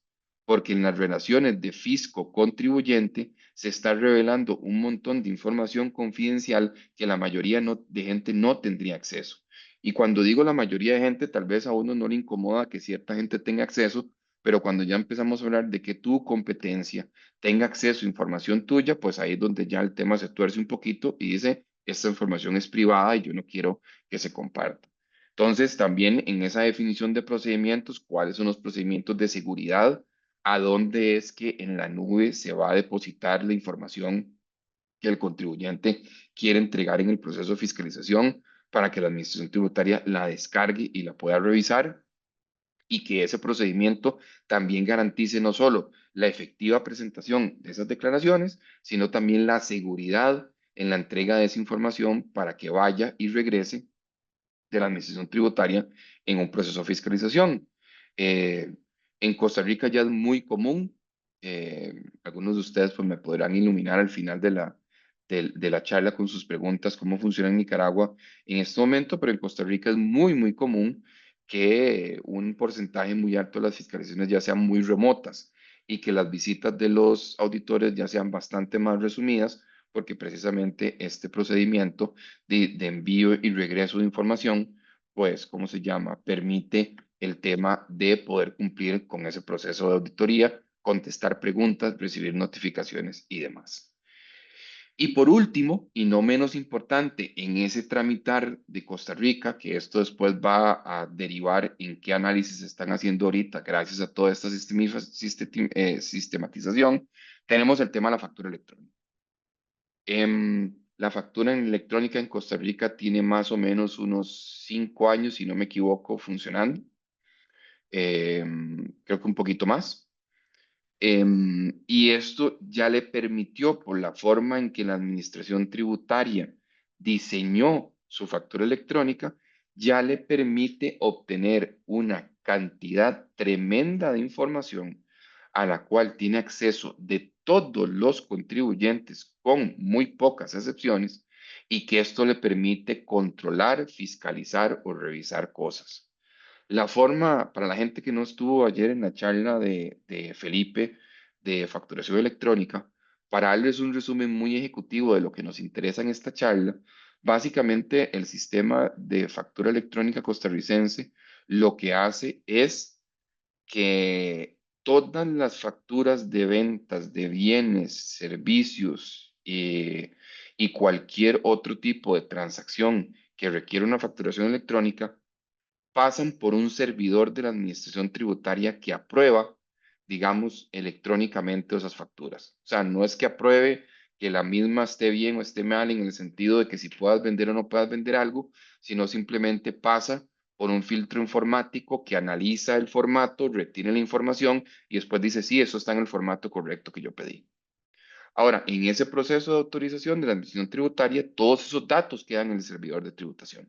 porque en las relaciones de fisco-contribuyente se está revelando un montón de información confidencial que la mayoría de gente no tendría acceso. Y cuando digo la mayoría de gente, tal vez a uno no le incomoda que cierta gente tenga acceso, pero cuando ya empezamos a hablar de que tu competencia tenga acceso a información tuya, pues ahí es donde ya el tema se tuerce un poquito y dice, esta información es privada y yo no quiero que se comparta. Entonces, también en esa definición de procedimientos, ¿cuáles son los procedimientos de seguridad? ¿A dónde es que en la nube se va a depositar la información que el contribuyente quiere entregar en el proceso de fiscalización, para que la administración tributaria la descargue y la pueda revisar? Y que ese procedimiento también garantice no solo la efectiva presentación de esas declaraciones, sino también la seguridad en la entrega de esa información para que vaya y regrese de la administración tributaria en un proceso de fiscalización. Eh, en Costa Rica ya es muy común, algunos de ustedes pues me podrán iluminar al final de la charla con sus preguntas, cómo funciona en Nicaragua en este momento, pero en Costa Rica es muy, muy común que un porcentaje muy alto de las fiscalizaciones ya sean muy remotas, y que las visitas de los auditores ya sean bastante más resumidas, porque precisamente este procedimiento de envío y regreso de información, pues, ¿cómo se llama? Permite el tema de poder cumplir con ese proceso de auditoría, contestar preguntas, recibir notificaciones y demás. Y por último, y no menos importante, en ese tramitar de Costa Rica, que esto después va a derivar en qué análisis se están haciendo ahorita gracias a toda esta sistematización, tenemos el tema de la factura electrónica. La factura en electrónica en Costa Rica tiene más o menos unos 5 años, si no me equivoco, funcionando. Creo que un poquito más. Y esto ya le permitió, por la forma en que la administración tributaria diseñó su factura electrónica, ya le permite obtener una cantidad tremenda de información, a la cual tiene acceso de todos los contribuyentes con muy pocas excepciones, y que esto le permite controlar, fiscalizar o revisar cosas. La forma, para la gente que no estuvo ayer en la charla de Felipe de facturación electrónica, para darles un resumen muy ejecutivo de lo que nos interesa en esta charla, básicamente el sistema de factura electrónica costarricense lo que hace es que todas las facturas de ventas de bienes, servicios, y cualquier otro tipo de transacción que requiere una facturación electrónica, pasan por un servidor de la administración tributaria que aprueba, digamos, electrónicamente esas facturas. O sea, no es que apruebe que la misma esté bien o esté mal en el sentido de que si puedas vender o no puedas vender algo, sino simplemente pasa por un filtro informático que analiza el formato, retiene la información y después dice, sí, eso está en el formato correcto que yo pedí. Ahora, en ese proceso de autorización de la administración tributaria, todos esos datos quedan en el servidor de tributación.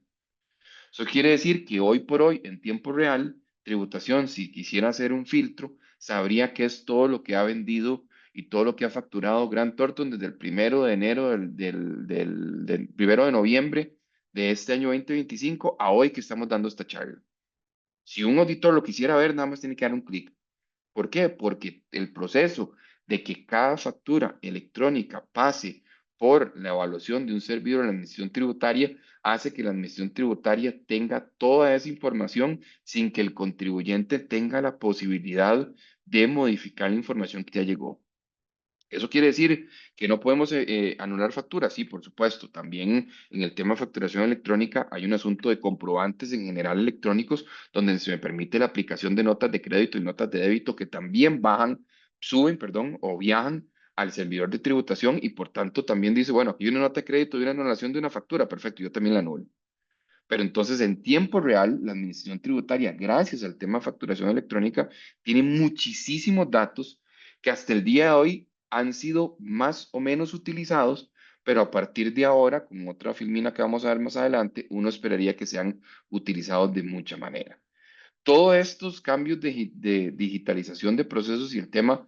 Eso quiere decir que hoy por hoy, en tiempo real, tributación, si quisiera hacer un filtro, sabría qué es todo lo que ha vendido y todo lo que ha facturado Grant Thornton desde el 1 de enero del 1 de noviembre de este año 2025 a hoy que estamos dando esta charla. Si un auditor lo quisiera ver, nada más tiene que dar un clic. ¿Por qué? Porque el proceso de que cada factura electrónica pase por la evaluación de un servidor de la administración tributaria hace que la administración tributaria tenga toda esa información sin que el contribuyente tenga la posibilidad de modificar la información que ya llegó. Eso quiere decir que no podemos anular facturas, sí, por supuesto. También en el tema de facturación electrónica hay un asunto de comprobantes en general electrónicos donde se me permite la aplicación de notas de crédito y notas de débito que también suben, perdón, o viajan al servidor de tributación y por tanto también dice, bueno, aquí hay una nota de crédito y una anulación de una factura, perfecto, yo también la anulo. Pero entonces en tiempo real, la administración tributaria, gracias al tema de facturación electrónica, tiene muchísimos datos que hasta el día de hoy han sido más o menos utilizados, pero a partir de ahora, con otra filmina que vamos a ver más adelante, uno esperaría que sean utilizados de mucha manera. Todos estos cambios de digitalización de procesos y el tema,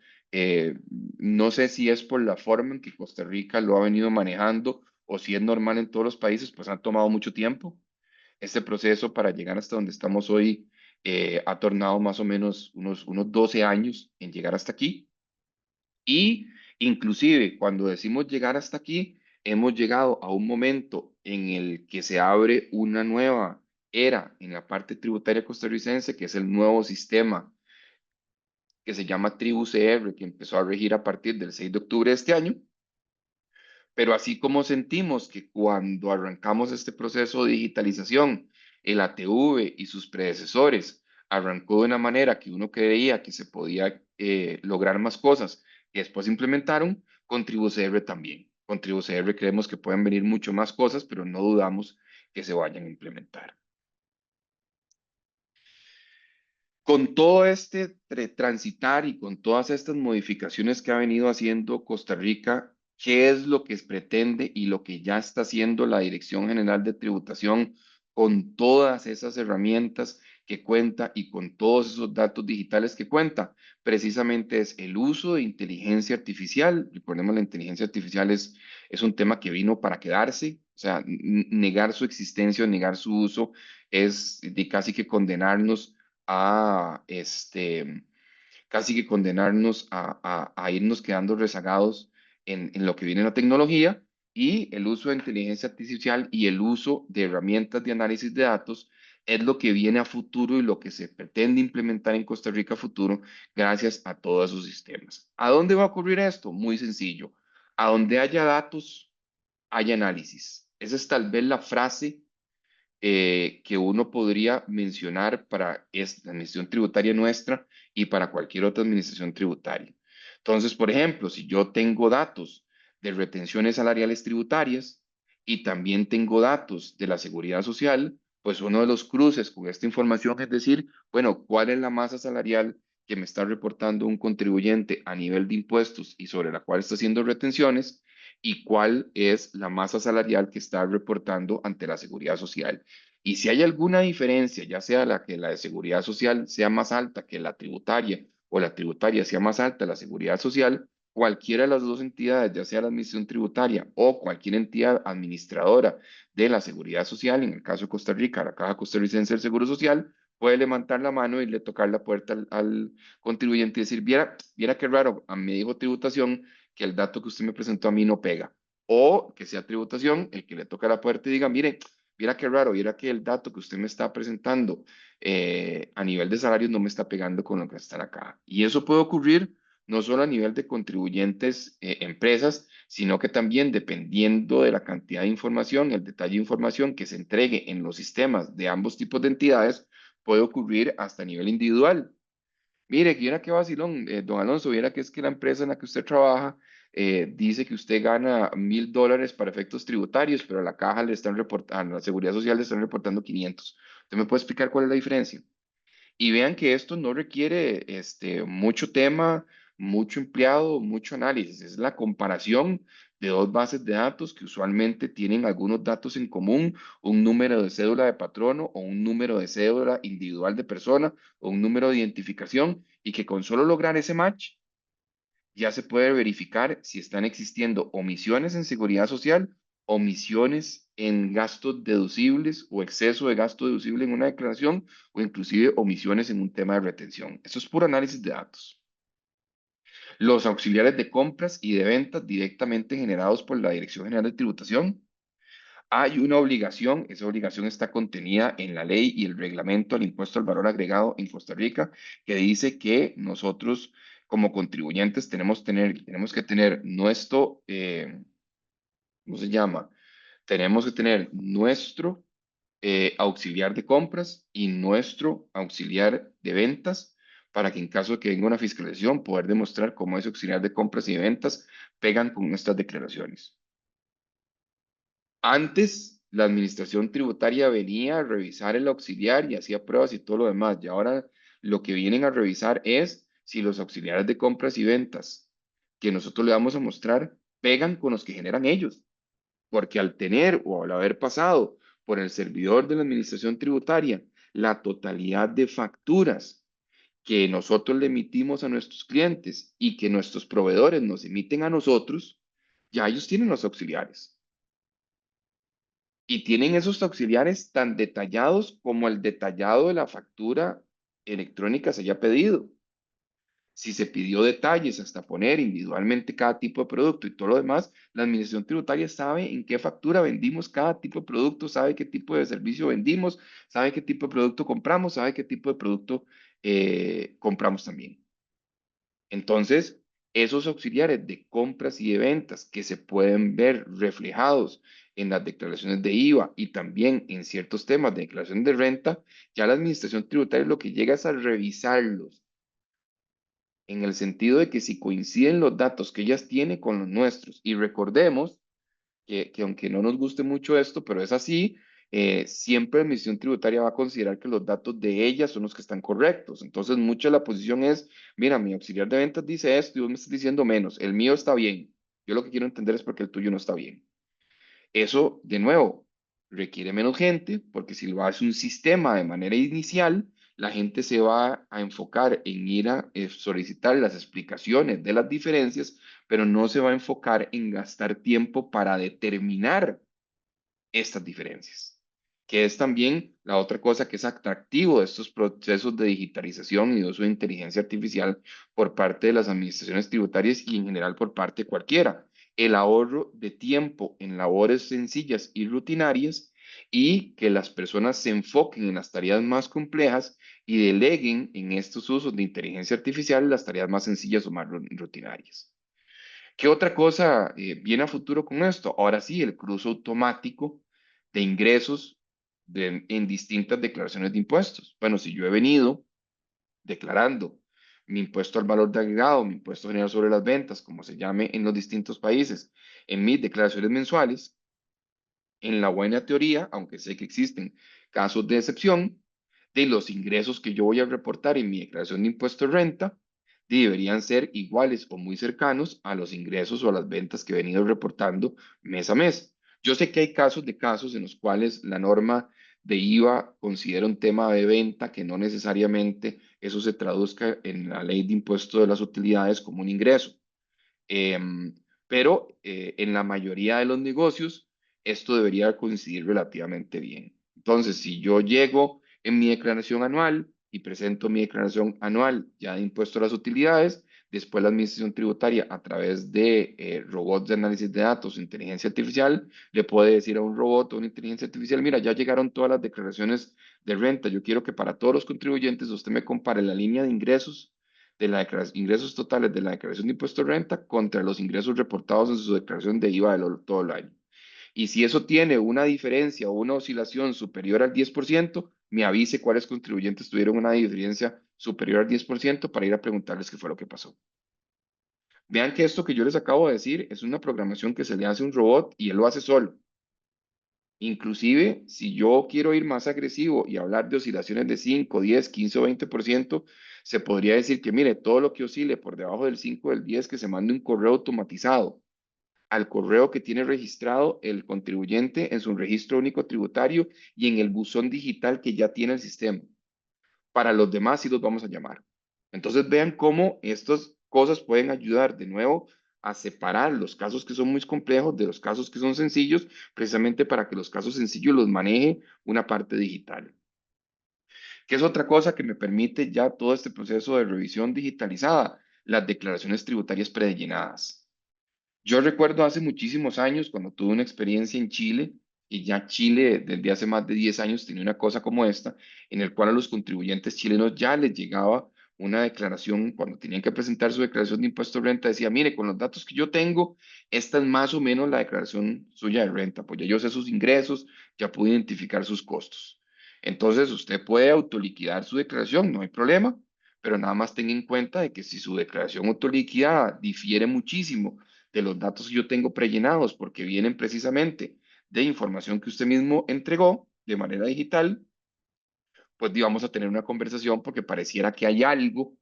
no sé si es por la forma en que Costa Rica lo ha venido manejando o si es normal en todos los países, pues han tomado mucho tiempo. Este proceso para llegar hasta donde estamos hoy ha tornado más o menos unos 12 años en llegar hasta aquí. Y inclusive cuando decimos llegar hasta aquí, hemos llegado a un momento en el que se abre una nueva era en la parte tributaria costarricense, que es el nuevo sistema que se llama Tribu CR, que empezó a regir a partir del 6 de octubre de este año. Pero así como sentimos que cuando arrancamos este proceso de digitalización, el ATV y sus predecesores arrancó de una manera que uno creía que se podía lograr más cosas que después implementaron, con TribuCR también. Con TribuCR creemos que pueden venir mucho más cosas, pero no dudamos que se vayan a implementar. Con todo este transitar y con todas estas modificaciones que ha venido haciendo Costa Rica, ¿qué es lo que pretende y lo que ya está haciendo la Dirección General de Tributación con todas esas herramientas que cuenta y con todos esos datos digitales que cuenta? Precisamente es el uso de inteligencia artificial. Recordemos, la inteligencia artificial es un tema que vino para quedarse. O sea, negar su existencia o negar su uso es de casi que condenarnos a casi que condenarnos a irnos quedando rezagados en lo que viene en la tecnología y el uso de inteligencia artificial y el uso de herramientas de análisis de datos es lo que viene a futuro y lo que se pretende implementar en Costa Rica a futuro gracias a todos esos sistemas. ¿A dónde va a ocurrir esto? Muy sencillo. A donde haya datos, hay análisis. Esa es tal vez la frase que uno podría mencionar para esta administración tributaria nuestra y para cualquier otra administración tributaria. Entonces, por ejemplo, si yo tengo datos de retenciones salariales tributarias y también tengo datos de la seguridad social, pues uno de los cruces con esta información es decir, bueno, ¿cuál es la masa salarial que me está reportando un contribuyente a nivel de impuestos y sobre la cual está haciendo retenciones? ¿Y cuál es la masa salarial que está reportando ante la seguridad social? Y si hay alguna diferencia, ya sea la que la de seguridad social sea más alta que la tributaria o la tributaria sea más alta que la seguridad social, cualquiera de las dos entidades, ya sea la administración tributaria o cualquier entidad administradora de la seguridad social, en el caso de Costa Rica, la Caja Costarricense del Seguro Social, puede levantar la mano y le tocar la puerta al contribuyente y decir, viera qué raro, a mí me dijo tributación que el dato que usted me presentó a mí no pega. O que sea tributación el que le toca la puerta y diga, mire, viera qué raro, viera que el dato que usted me está presentando a nivel de salarios no me está pegando con lo que está acá. Y eso puede ocurrir no solo a nivel de contribuyentes, empresas, sino que también dependiendo de la cantidad de información, el detalle de información que se entregue en los sistemas de ambos tipos de entidades, puede ocurrir hasta a nivel individual. Mire, viera qué vacilón, don Alonso, viera que es que la empresa en la que usted trabaja dice que usted gana $1,000 para efectos tributarios, pero a la caja le están reportando, a la Seguridad Social le están reportando 500. ¿Usted me puede explicar cuál es la diferencia? Y vean que esto no requiere mucho tema, mucho empleado, mucho análisis. Es la comparación de dos bases de datos que usualmente tienen algunos datos en común, un número de cédula de patrono o un número de cédula individual de persona o un número de identificación y que con solo lograr ese match ya se puede verificar si están existiendo omisiones en seguridad social, omisiones en gastos deducibles o exceso de gasto deducible en una declaración o inclusive omisiones en un tema de retención. Eso es puro análisis de datos. Los auxiliares de compras y de ventas directamente generados por la Dirección General de Tributación. Hay una obligación, esa obligación está contenida en la ley y el reglamento del impuesto al valor agregado en Costa Rica, que dice que nosotros como contribuyentes tenemos que tener nuestro, ¿cómo se llama? Tenemos que tener nuestro auxiliar de compras y nuestro auxiliar de ventas para que en caso de que venga una fiscalización poder demostrar cómo ese auxiliar de compras y de ventas pegan con estas declaraciones. Antes, la administración tributaria venía a revisar el auxiliar y hacía pruebas y todo lo demás. Y ahora lo que vienen a revisar es si los auxiliares de compras y ventas que nosotros le vamos a mostrar pegan con los que generan ellos. Porque al tener o al haber pasado por el servidor de la administración tributaria la totalidad de facturas que nosotros le emitimos a nuestros clientes y que nuestros proveedores nos emiten a nosotros, ya ellos tienen los auxiliares. Y tienen esos auxiliares tan detallados como el detallado de la factura electrónica se haya pedido. Si se pidió detalles hasta poner individualmente cada tipo de producto y todo lo demás, la administración tributaria sabe en qué factura vendimos cada tipo de producto, sabe qué tipo de servicio vendimos, sabe qué tipo de producto compramos, sabe qué tipo de producto compramos también. Entonces, esos auxiliares de compras y de ventas que se pueden ver reflejados en las declaraciones de IVA y también en ciertos temas de declaración de renta, ya la administración tributaria lo que llega es a revisarlos en el sentido de que si coinciden los datos que ellas tienen con los nuestros. Y recordemos que aunque no nos guste mucho esto, pero es así, siempre la Administración Tributaria va a considerar que los datos de ella son los que están correctos. Entonces, mucha de la posición es, mira, mi auxiliar de ventas dice esto y vos me estás diciendo menos, el mío está bien. Yo lo que quiero entender es porque el tuyo no está bien. Eso, de nuevo, requiere menos gente, porque si lo hace un sistema de manera inicial, la gente se va a enfocar en ir a solicitar las explicaciones de las diferencias, pero no se va a enfocar en gastar tiempo para determinar estas diferencias, que es también la otra cosa que es atractivo de estos procesos de digitalización y de uso de inteligencia artificial por parte de las administraciones tributarias y en general por parte de cualquiera. El ahorro de tiempo en labores sencillas y rutinarias y que las personas se enfoquen en las tareas más complejas y deleguen en estos usos de inteligencia artificial las tareas más sencillas o más rutinarias. ¿Qué otra cosa viene a futuro con esto? Ahora sí, el cruce automático de ingresos en distintas declaraciones de impuestos. Bueno, si yo he venido declarando mi impuesto al valor de agregado, mi impuesto general sobre las ventas, como se llame en los distintos países, en mis declaraciones mensuales, en la buena teoría, aunque sé que existen casos de excepción, de los ingresos que yo voy a reportar en mi declaración de impuesto de renta, deberían ser iguales o muy cercanos a los ingresos o a las ventas que he venido reportando mes a mes. Yo sé que hay casos en los cuales la norma de IVA considera un tema de venta que no necesariamente eso se traduzca en la ley de impuesto de las utilidades como un ingreso. Pero en la mayoría de los negocios esto debería coincidir relativamente bien. Entonces, si yo llego en mi declaración anual y presento mi declaración anual ya de impuesto a las utilidades, después la administración tributaria a través de robots de análisis de datos, inteligencia artificial, le puede decir a un robot o una inteligencia artificial, mira, ya llegaron todas las declaraciones de renta, yo quiero que para todos los contribuyentes usted me compare la línea de ingresos de la ingresos totales de la declaración de impuesto de renta contra los ingresos reportados en su declaración de IVA todo el año. Y si eso tiene una diferencia o una oscilación superior al 10%, me avise cuáles contribuyentes tuvieron una diferencia superior al 10% para ir a preguntarles qué fue lo que pasó. Vean que esto que yo les acabo de decir es una programación que se le hace a un robot y él lo hace solo. Inclusive, si yo quiero ir más agresivo y hablar de oscilaciones de 5, 10, 15 o 20%, se podría decir que, mire, todo lo que oscile por debajo del 5 o del 10, que se mande un correo automatizado al correo que tiene registrado el contribuyente en su registro único tributario y en el buzón digital que ya tiene el sistema. Para los demás sí los vamos a llamar. Entonces vean cómo estas cosas pueden ayudar de nuevo a separar los casos que son muy complejos de los casos que son sencillos, precisamente para que los casos sencillos los maneje una parte digital. ¿Qué es otra cosa que me permite ya todo este proceso de revisión digitalizada? Las declaraciones tributarias prellenadas. Yo recuerdo hace muchísimos años cuando tuve una experiencia en Chile, y ya Chile desde hace más de 10 años tenía una cosa como esta, en el cual a los contribuyentes chilenos ya les llegaba una declaración, cuando tenían que presentar su declaración de impuesto de renta, decía, mire, con los datos que yo tengo, esta es más o menos la declaración suya de renta, pues ya yo sé sus ingresos, ya pude identificar sus costos. Entonces, usted puede autoliquidar su declaración, no hay problema, pero nada más tenga en cuenta de que si su declaración autoliquidada difiere muchísimo de los datos que yo tengo prellenados, porque vienen precisamente de información que usted mismo entregó de manera digital, pues vamos a tener una conversación porque pareciera que hay algo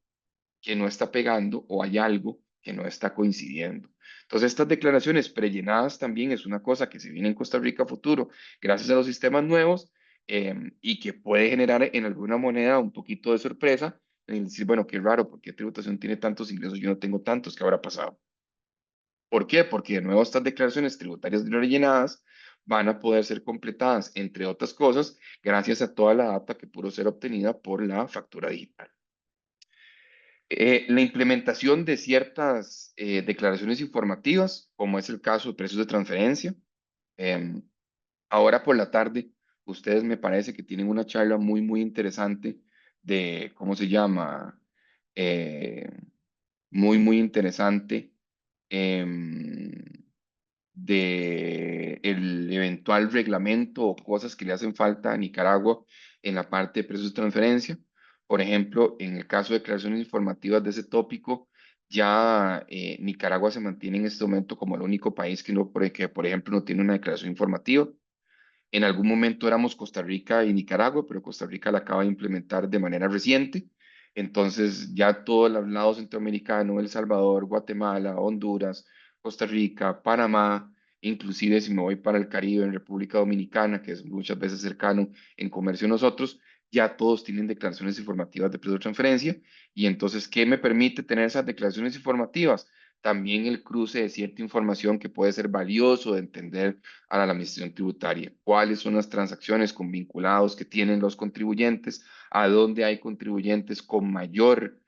que no está pegando o hay algo que no está coincidiendo. Entonces, estas declaraciones prellenadas también es una cosa que se viene en Costa Rica a futuro, gracias a los sistemas nuevos, y que puede generar en alguna moneda un poquito de sorpresa, en decir, bueno, qué raro, ¿por qué tributación tiene tantos ingresos? Yo no tengo tantos, ¿qué habrá pasado? ¿Por qué? Porque de nuevo estas declaraciones tributarias rellenadas van a poder ser completadas, entre otras cosas, gracias a toda la data que pudo ser obtenida por la factura digital. La implementación de ciertas declaraciones informativas, como es el caso de precios de transferencia. Em, Ahora por la tarde, ustedes me parece que tienen una charla muy, muy interesante de, ¿cómo se llama? Eh, Muy, muy interesante. em, de el eventual reglamento o cosas que le hacen falta a Nicaragua en la parte de precios de transferencia. Por ejemplo, en el caso de declaraciones informativas de ese tópico, ya Nicaragua se mantiene en este momento como el único país que, no, que, por ejemplo, no tiene una declaración informativa. En algún momento éramos Costa Rica y Nicaragua, pero Costa Rica la acaba de implementar de manera reciente. Entonces ya todo el lado centroamericano, El Salvador, Guatemala, Honduras, Costa Rica, Panamá, inclusive si me voy para el Caribe, en República Dominicana, que es muchas veces cercano en comercio a nosotros, ya todos tienen declaraciones informativas de precio de transferencia. Y entonces, ¿qué me permite tener esas declaraciones informativas? También el cruce de cierta información que puede ser valioso de entender a la administración tributaria, cuáles son las transacciones con vinculados que tienen los contribuyentes, a dónde hay contribuyentes con mayor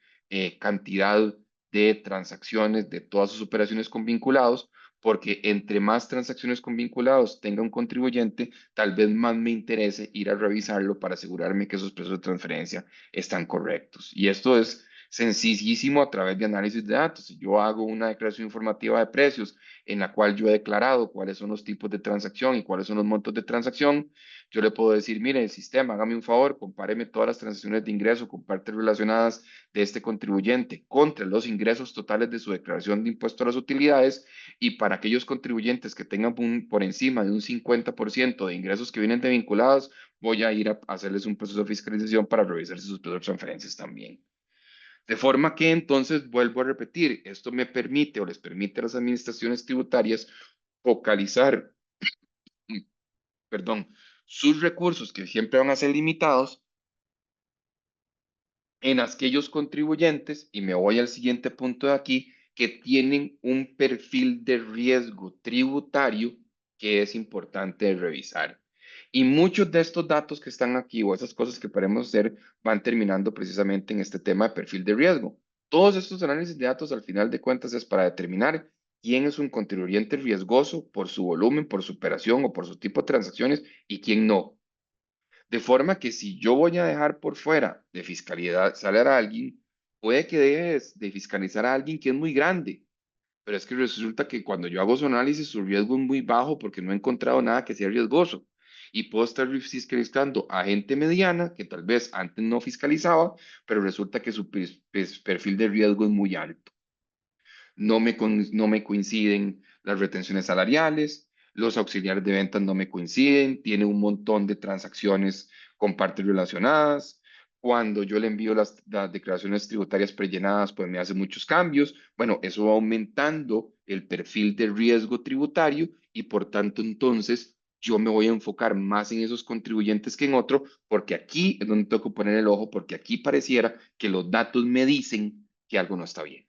cantidad de transacciones de todas sus operaciones con vinculados, porque entre más transacciones con vinculados tenga un contribuyente, tal vez más me interese ir a revisarlo para asegurarme que esos precios de transferencia están correctos. Y esto es sencillísimo a través de análisis de datos. Si yo hago una declaración informativa de precios en la cual yo he declarado cuáles son los tipos de transacción y cuáles son los montos de transacción, yo le puedo decir, mire, el sistema, hágame un favor, compáreme todas las transacciones de ingreso con partes relacionadas de este contribuyente contra los ingresos totales de su declaración de impuesto a las utilidades, y para aquellos contribuyentes que tengan por encima de un 50% de ingresos que vienen de vinculados, voy a ir a hacerles un proceso de fiscalización para revisar sus procesos de transferencias también. De forma que entonces, vuelvo a repetir, esto me permite o les permite a las administraciones tributarias focalizar, mm, perdón, sus recursos que siempre van a ser limitados en aquellos contribuyentes, y me voy al siguiente punto de aquí, que tienen un perfil de riesgo tributario que es importante revisar. Y muchos de estos datos que están aquí o esas cosas que podemos hacer van terminando precisamente en este tema de perfil de riesgo. Todos estos análisis de datos al final de cuentas es para determinar quién es un contribuyente riesgoso por su volumen, por su operación o por su tipo de transacciones y quién no. De forma que si yo voy a dejar por fuera de fiscalizar a alguien, puede que deje de fiscalizar a alguien que es muy grande, pero es que resulta que cuando yo hago su análisis, su riesgo es muy bajo porque no he encontrado nada que sea riesgoso. y puedo estar fiscalizando a gente mediana que tal vez antes no fiscalizaba, pero resulta que su perfil de riesgo es muy alto. No me coinciden las retenciones salariales, los auxiliares de ventas no me coinciden, tiene un montón de transacciones con partes relacionadas. Cuando yo le envío las declaraciones tributarias prellenadas, pues me hace muchos cambios. Bueno, eso va aumentando el perfil de riesgo tributario y por tanto entonces yo me voy a enfocar más en esos contribuyentes que en otro, porque aquí es donde tengo que poner el ojo, porque aquí pareciera que los datos me dicen que algo no está bien.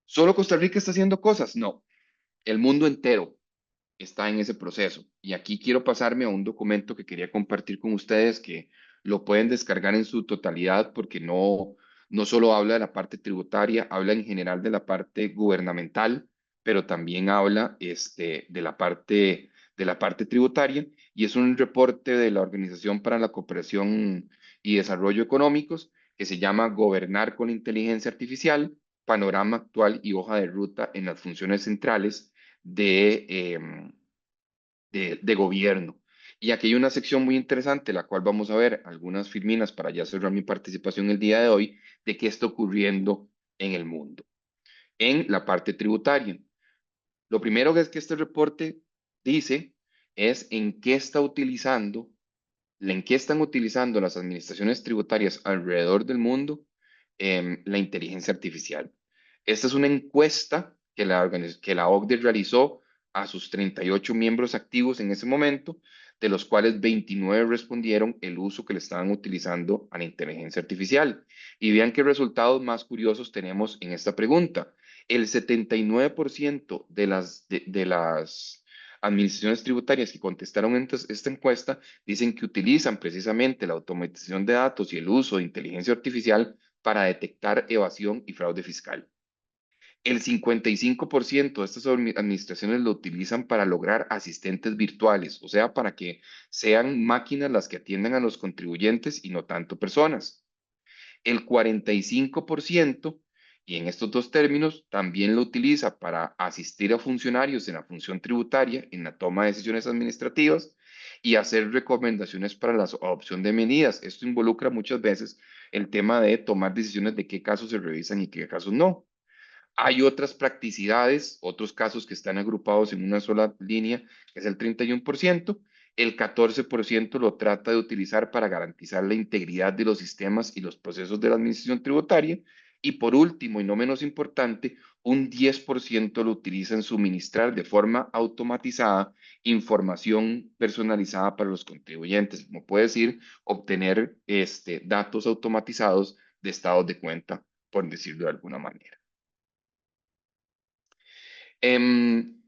¿Solo Costa Rica está haciendo cosas? No, el mundo entero está en ese proceso. Y aquí quiero pasarme a un documento que quería compartir con ustedes que lo pueden descargar en su totalidad porque no solo habla de la parte tributaria, habla en general de la parte gubernamental, pero también habla de la parte tributaria y es un reporte de la Organización para la Cooperación y Desarrollo Económicos que se llama Gobernar con Inteligencia Artificial, Panorama Actual y Hoja de Ruta en las Funciones Centrales de gobierno. Y aquí hay una sección muy interesante, la cual vamos a ver algunas filminas para ya cerrar mi participación el día de hoy, de qué está ocurriendo en el mundo, en la parte tributaria. Lo primero que es que este reporte dice es en qué están utilizando las administraciones tributarias alrededor del mundo la inteligencia artificial. Esta es una encuesta que la OCDE realizó a sus 38 miembros activos en ese momento, de los cuales 29 respondieron el uso que le estaban utilizando a la inteligencia artificial. Y vean qué resultados más curiosos tenemos en esta pregunta. El 79% de las administraciones tributarias que contestaron en esta encuesta dicen que utilizan precisamente la automatización de datos y el uso de inteligencia artificial para detectar evasión y fraude fiscal. El 55% de estas administraciones lo utilizan para lograr asistentes virtuales, o sea, para que sean máquinas las que atiendan a los contribuyentes y no tanto personas. El 45%, y en estos dos términos, también lo utiliza para asistir a funcionarios en la función tributaria, en la toma de decisiones administrativas y hacer recomendaciones para la adopción de medidas. Esto involucra muchas veces el tema de tomar decisiones de qué casos se revisan y qué casos no. Hay otras practicidades, otros casos que están agrupados en una sola línea, que es el 31%. El 14% lo trata de utilizar para garantizar la integridad de los sistemas y los procesos de la administración tributaria. Y por último, y no menos importante, un 10% lo utiliza en suministrar de forma automatizada información personalizada para los contribuyentes, como puede decir, obtener datos automatizados de estados de cuenta, por decirlo de alguna manera. Em,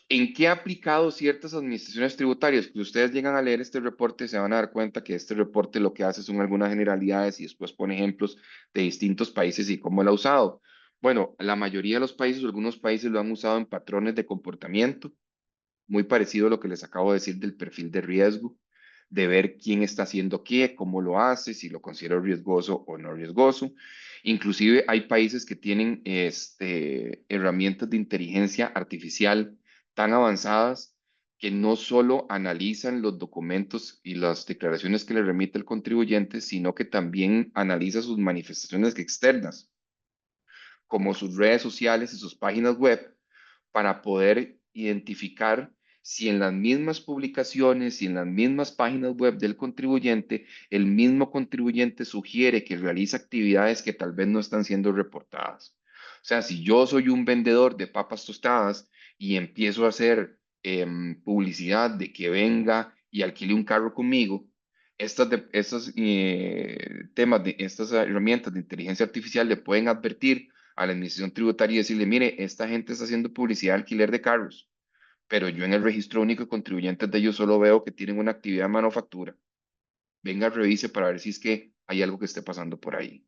¿En qué ha aplicado ciertas administraciones tributarias? Si ustedes llegan a leer este reporte, se van a dar cuenta que este reporte lo que hace son algunas generalidades y después pone ejemplos de distintos países y cómo lo ha usado. Bueno, la mayoría de los países o algunos países lo han usado en patrones de comportamiento, muy parecido a lo que les acabo de decir del perfil de riesgo, de ver quién está haciendo qué, cómo lo hace, si lo considero riesgoso o no riesgoso. Inclusive hay países que tienen herramientas de inteligencia artificial tan avanzadas que no solo analizan los documentos y las declaraciones que le remite el contribuyente, sino que también analiza sus manifestaciones externas, como sus redes sociales y sus páginas web, para poder identificar si en las mismas publicaciones y en las mismas páginas web del contribuyente, el mismo contribuyente sugiere que realiza actividades que tal vez no están siendo reportadas. O sea, si yo soy un vendedor de papas tostadas y empiezo a hacer publicidad de que venga y alquile un carro conmigo, estas herramientas de inteligencia artificial le pueden advertir a la administración tributaria y decirle, mire, esta gente está haciendo publicidad de alquiler de carros, pero yo en el registro único de contribuyentes de ellos solo veo que tienen una actividad de manufactura. Venga, revise para ver si es que hay algo que esté pasando por ahí.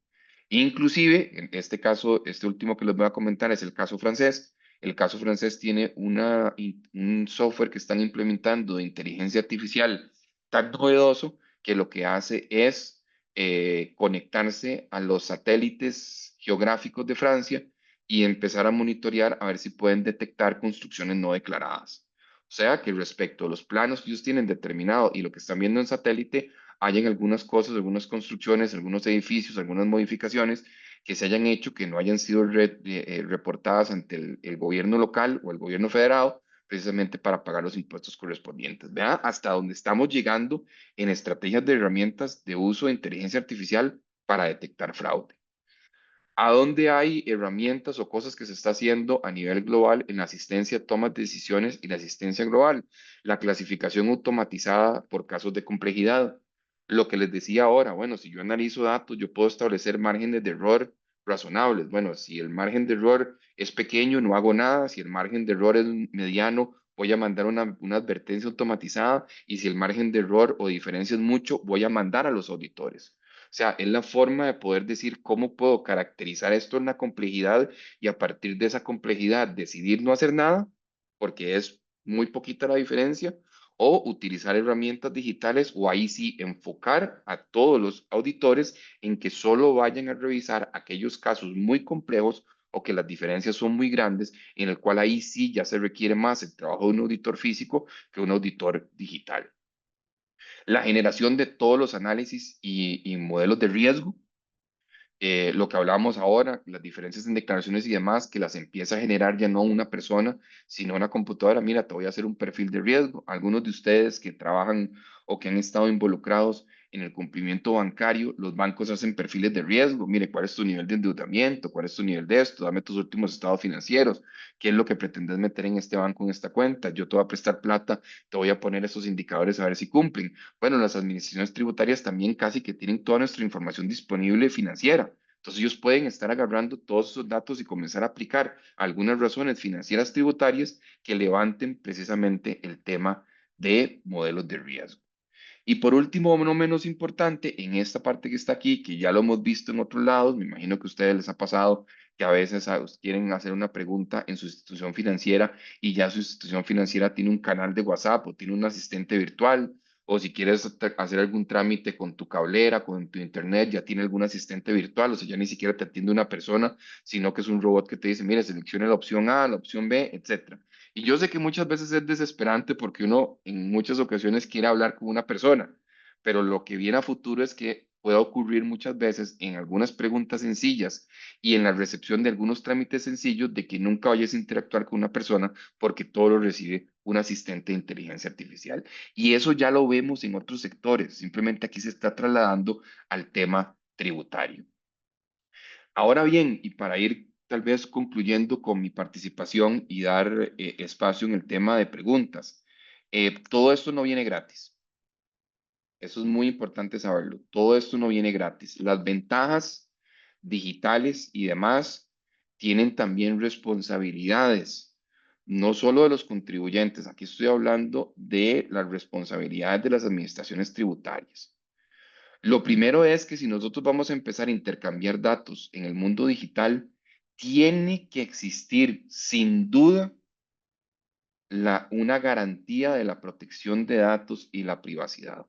Inclusive, en este caso, este último que les voy a comentar es el caso francés. El caso francés tiene un software que están implementando de inteligencia artificial tan novedoso que lo que hace es conectarse a los satélites geográficos de Francia y empezar a monitorear a ver si pueden detectar construcciones no declaradas. O sea, que respecto a los planos que ellos tienen determinado y lo que están viendo en satélite, hayan algunas cosas, algunas construcciones, algunos edificios, algunas modificaciones que se hayan hecho que no hayan sido reportadas ante el gobierno local o el gobierno federado, precisamente para pagar los impuestos correspondientes. Vea hasta dónde estamos llegando en estrategias de herramientas de uso de inteligencia artificial para detectar fraude. ¿A dónde hay herramientas o cosas que se está haciendo a nivel global en la asistencia, toma de decisiones y la asistencia global? La clasificación automatizada por casos de complejidad. Lo que les decía ahora, bueno, si yo analizo datos, yo puedo establecer márgenes de error razonables. Bueno, si el margen de error es pequeño, no hago nada. Si el margen de error es mediano, voy a mandar una advertencia automatizada. Y si el margen de error o diferencia es mucho, voy a mandar a los auditores. O sea, es la forma de poder decir cómo puedo caracterizar esto en la complejidad y a partir de esa complejidad decidir no hacer nada, porque es muy poquita la diferencia, o utilizar herramientas digitales o ahí sí enfocar a todos los auditores en que solo vayan a revisar aquellos casos muy complejos o que las diferencias son muy grandes, en el cual ahí sí ya se requiere más el trabajo de un auditor físico que un auditor digital. La generación de todos los análisis y modelos de riesgo, lo que hablábamos ahora, las diferencias en declaraciones y demás, que las empieza a generar ya no una persona, sino una computadora. Mira, te voy a hacer un perfil de riesgo. Algunos de ustedes que trabajan o que han estado involucrados en el cumplimiento bancario, los bancos hacen perfiles de riesgo. Mire, ¿cuál es tu nivel de endeudamiento? ¿Cuál es tu nivel de esto? Dame tus últimos estados financieros. ¿Qué es lo que pretendes meter en este banco, en esta cuenta? Yo te voy a prestar plata, te voy a poner esos indicadores a ver si cumplen. Bueno, las administraciones tributarias también casi que tienen toda nuestra información disponible financiera. Entonces ellos pueden estar agarrando todos esos datos y comenzar a aplicar algunas razones financieras tributarias que levanten precisamente el tema de modelos de riesgo. Y por último, no menos importante, en esta parte que está aquí, que ya lo hemos visto en otros lados, me imagino que a ustedes les ha pasado que a veces quieren hacer una pregunta en su institución financiera y ya su institución financiera tiene un canal de WhatsApp o tiene un asistente virtual, o si quieres hacer algún trámite con tu cablera, con tu internet, ya tiene algún asistente virtual, o sea, ya ni siquiera te atiende una persona, sino que es un robot que te dice, mire, seleccione la opción A, la opción B, etcétera. Y yo sé que muchas veces es desesperante porque uno en muchas ocasiones quiere hablar con una persona, pero lo que viene a futuro es que pueda ocurrir muchas veces en algunas preguntas sencillas y en la recepción de algunos trámites sencillos de que nunca vayas a interactuar con una persona porque todo lo recibe un asistente de inteligencia artificial. Y eso ya lo vemos en otros sectores, simplemente aquí se está trasladando al tema tributario. Ahora bien, y para ir tal vez concluyendo con mi participación y dar espacio en el tema de preguntas, todo esto no viene gratis. Eso es muy importante saberlo. Todo esto no viene gratis. Las ventajas digitales y demás tienen también responsabilidades, no solo de los contribuyentes. Aquí estoy hablando de las responsabilidades de las administraciones tributarias. Lo primero es que si nosotros vamos a empezar a intercambiar datos en el mundo digital, tiene que existir sin duda una garantía de la protección de datos y la privacidad.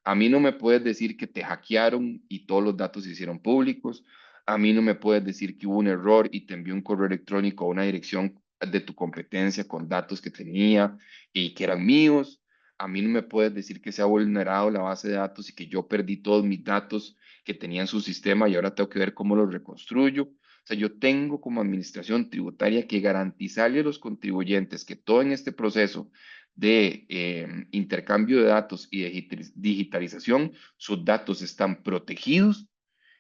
A mí no me puedes decir que te hackearon y todos los datos se hicieron públicos. A mí no me puedes decir que hubo un error y te envió un correo electrónico a una dirección de tu competencia con datos que tenía y que eran míos. A mí no me puedes decir que se ha vulnerado la base de datos y que yo perdí todos mis datos que tenía en su sistema y ahora tengo que ver cómo los reconstruyo. O sea, yo tengo como administración tributaria que garantizarle a los contribuyentes que todo en este proceso de intercambio de datos y de digitalización, sus datos están protegidos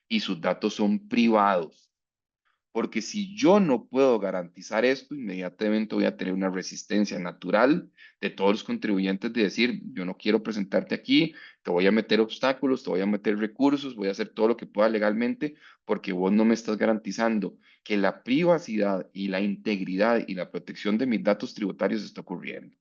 y sus datos son privados. Porque si yo no puedo garantizar esto, inmediatamente voy a tener una resistencia natural de todos los contribuyentes de decir, yo no quiero presentarte aquí, te voy a meter obstáculos, te voy a meter recursos, voy a hacer todo lo que pueda legalmente, porque vos no me estás garantizando que la privacidad y la integridad y la protección de mis datos tributarios está ocurriendo.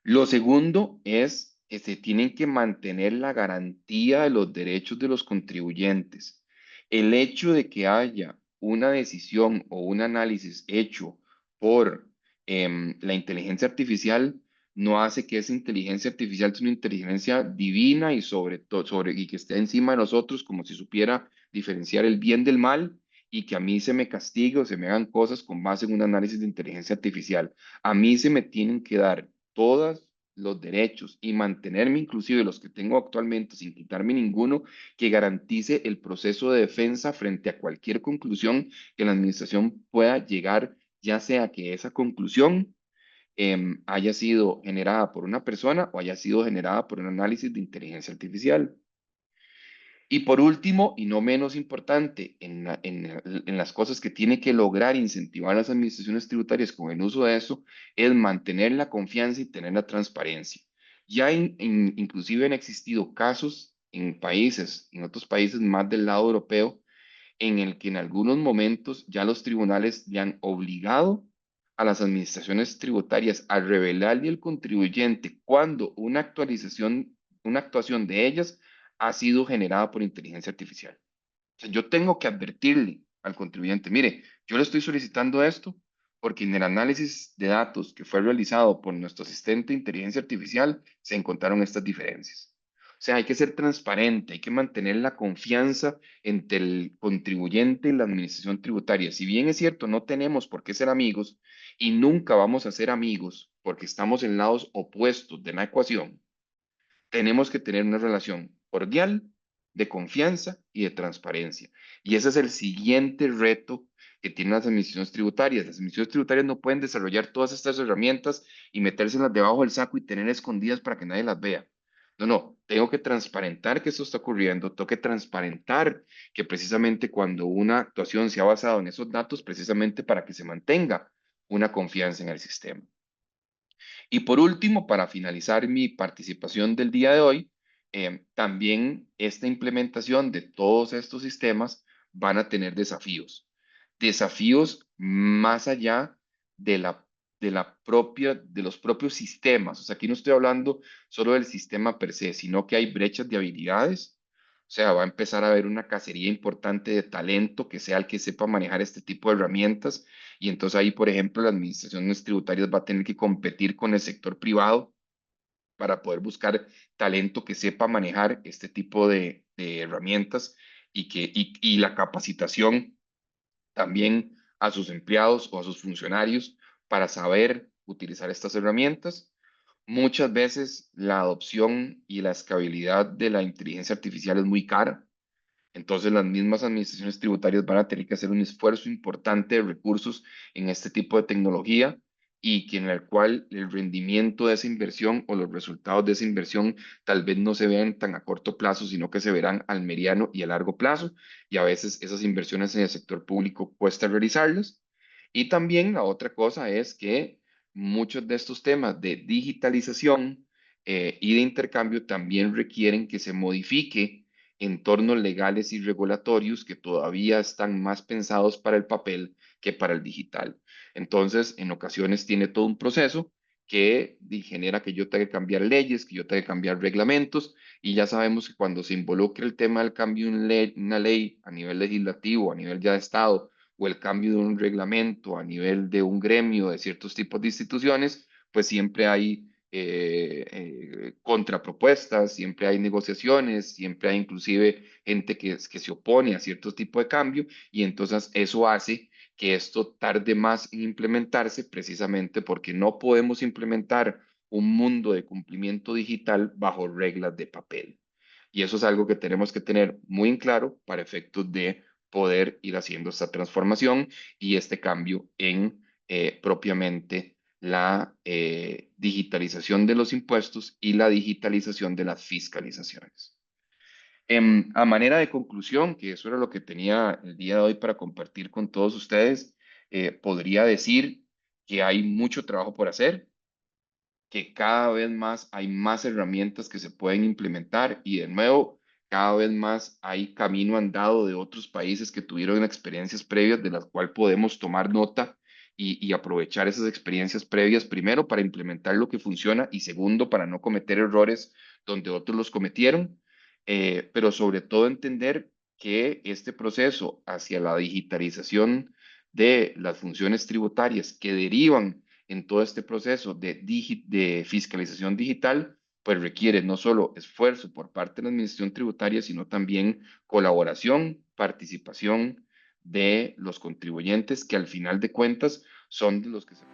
Lo segundo es que se tienen que mantener la garantía de los derechos de los contribuyentes. El hecho de que haya una decisión o un análisis hecho por la inteligencia artificial no hace que esa inteligencia artificial sea una inteligencia divina y sobre todo y que esté encima de nosotros como si supiera diferenciar el bien del mal y que a mí se me castigue o se me hagan cosas con base en un análisis de inteligencia artificial. A mí se me tienen que dar todos los derechos y mantenerme inclusive los que tengo actualmente sin quitarme ninguno que garantice el proceso de defensa frente a cualquier conclusión que la administración pueda llegar, ya sea que esa conclusión haya sido generada por una persona o haya sido generada por un análisis de inteligencia artificial. Y por último, y no menos importante, en las cosas que tiene que lograr incentivar las administraciones tributarias con el uso de eso, es mantener la confianza y tener la transparencia. Ya inclusive han existido casos en países, en otros países más del lado europeo, en el que en algunos momentos ya los tribunales ya han obligado a las administraciones tributarias a revelarle al contribuyente cuando una actuación de ellas ha sido generada por inteligencia artificial. O sea, yo tengo que advertirle al contribuyente, mire, yo le estoy solicitando esto porque en el análisis de datos que fue realizado por nuestro asistente de inteligencia artificial se encontraron estas diferencias. O sea, hay que ser transparente, hay que mantener la confianza entre el contribuyente y la administración tributaria. Si bien es cierto, no tenemos por qué ser amigos y nunca vamos a ser amigos porque estamos en lados opuestos de la ecuación, tenemos que tener una relación cordial, de confianza y de transparencia. Y ese es el siguiente reto que tienen las administraciones tributarias. Las administraciones tributarias no pueden desarrollar todas estas herramientas y metérselas debajo del saco y tener escondidas para que nadie las vea. No, no, tengo que transparentar que esto está ocurriendo, tengo que transparentar que precisamente cuando una actuación se ha basado en esos datos, precisamente para que se mantenga una confianza en el sistema. Y por último, para finalizar mi participación del día de hoy, también esta implementación de todos estos sistemas van a tener desafíos. Desafíos más allá de de los propios sistemas. O sea, aquí no estoy hablando solo del sistema per se, sino que hay brechas de habilidades. O sea, va a empezar a haber una cacería importante de talento que sea el que sepa manejar este tipo de herramientas y entonces ahí, por ejemplo, las administraciones tributarias va a tener que competir con el sector privado para poder buscar talento que sepa manejar este tipo de herramientas y la capacitación también a sus empleados o a sus funcionarios para saber utilizar estas herramientas. Muchas veces la adopción y la escalabilidad de la inteligencia artificial es muy cara. Entonces, las mismas administraciones tributarias van a tener que hacer un esfuerzo importante de recursos en este tipo de tecnología y que en el cual el rendimiento de esa inversión o los resultados de esa inversión tal vez no se vean tan a corto plazo, sino que se verán al mediano y a largo plazo. Y a veces esas inversiones en el sector público cuesta realizarlas. Y también la otra cosa es que muchos de estos temas de digitalización y de intercambio también requieren que se modifique entornos legales y regulatorios que todavía están más pensados para el papel que para el digital. Entonces, en ocasiones tiene todo un proceso que genera que yo tenga que cambiar leyes, que yo tenga que cambiar reglamentos, y ya sabemos que cuando se involucra el tema del cambio de una ley a nivel legislativo, a nivel ya de Estado, o el cambio de un reglamento a nivel de un gremio de ciertos tipos de instituciones, pues siempre hay contrapropuestas, siempre hay negociaciones, siempre hay inclusive gente que se opone a ciertos tipos de cambio y entonces eso hace que esto tarde más en implementarse precisamente porque no podemos implementar un mundo de cumplimiento digital bajo reglas de papel. Y eso es algo que tenemos que tener muy en claro para efectos de poder ir haciendo esta transformación y este cambio en propiamente la digitalización de los impuestos y la digitalización de las fiscalizaciones. A manera de conclusión, que eso era lo que tenía el día de hoy para compartir con todos ustedes, podría decir que hay mucho trabajo por hacer, que cada vez más hay más herramientas que se pueden implementar y de nuevo, cada vez más hay camino andado de otros países que tuvieron experiencias previas de las cuales podemos tomar nota y aprovechar esas experiencias previas, primero para implementar lo que funciona y segundo para no cometer errores donde otros los cometieron, pero sobre todo entender que este proceso hacia la digitalización de las funciones tributarias que derivan en todo este proceso de fiscalización digital, pues requiere no solo esfuerzo por parte de la Administración Tributaria, sino también colaboración, participación de los contribuyentes que al final de cuentas son de los que se